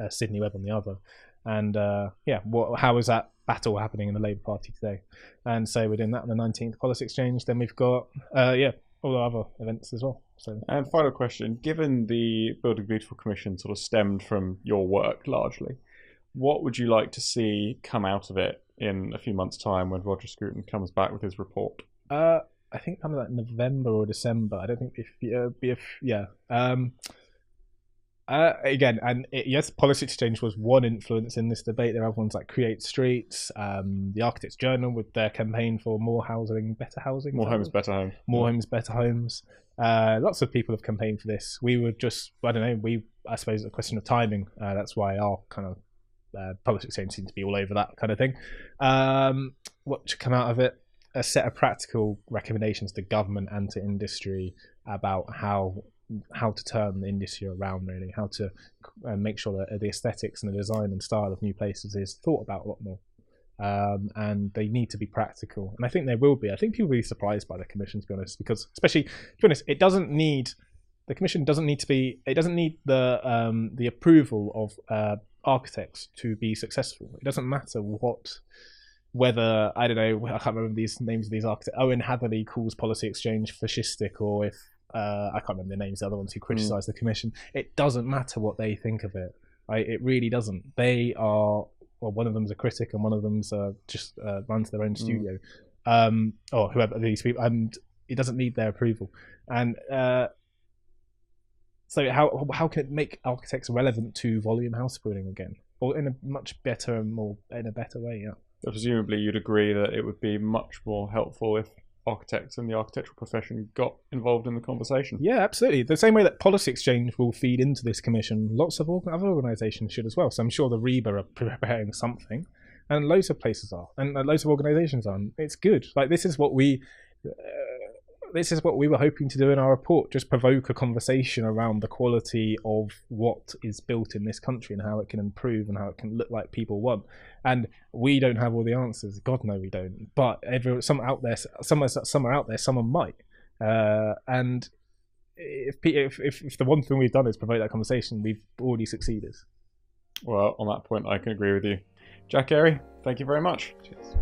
Sidney Webb on the other. And how is that battle happening in the Labour Party today? And so we're doing that on the 19th Policy Exchange. Then we've got all the other events as well. So, and final question: given the Building Beautiful Commission sort of stemmed from your work largely, what would you like to see come out of it in a few months' time when Roger Scruton comes back with his report? I think something like November or December. I don't think again, and yes, policy exchange was one influence in this debate. There are other ones like Create Streets, the Architects Journal with their campaign for more housing, better housing. More homes, better homes. More homes, better homes. Lots of people have campaigned for this. We were just, I don't know, I suppose a question of timing. That's why our kind of policy exchange seemed to be all over that kind of thing. What should come out of it? A set of practical recommendations to government and to industry about how to turn the industry around, really, how to make sure that the aesthetics and the design and style of new places is thought about a lot more. And they need to be practical, and I think they will be. I think people will be surprised by the commission, to be honest, because especially, to be honest, the commission doesn't need the approval of architects to be successful. It doesn't matter whether, I don't know, I can't remember these names of these architects. Owen Hatherley calls policy exchange fascistic, or if I can't remember the names of the other ones who criticise the commission. It doesn't matter what they think of it. It really doesn't. They are, well, one of them's a critic and one of them's just runs their own studio, or whoever these people, and it doesn't need their approval. And so how can it make architects relevant to volume house building again, or in a much better and in a better way? Yeah. So presumably, you'd agree that it would be much more helpful if architects and the architectural profession got involved in the conversation. Yeah, absolutely. The same way that policy exchange will feed into this commission, lots of other organisations should as well. So I'm sure the REBA are preparing something, and loads of places are, and loads of organisations are. It's good. Like, this is what we were hoping to do in our report, just provoke a conversation around the quality of what is built in this country and how it can improve and how it can look like people want. And we don't have all the answers. God, no, we don't. But somewhere out there, someone might. And if the one thing we've done is provoke that conversation, we've already succeeded. Well, on that point, I can agree with you. Jack Airey, thank you very much. Cheers.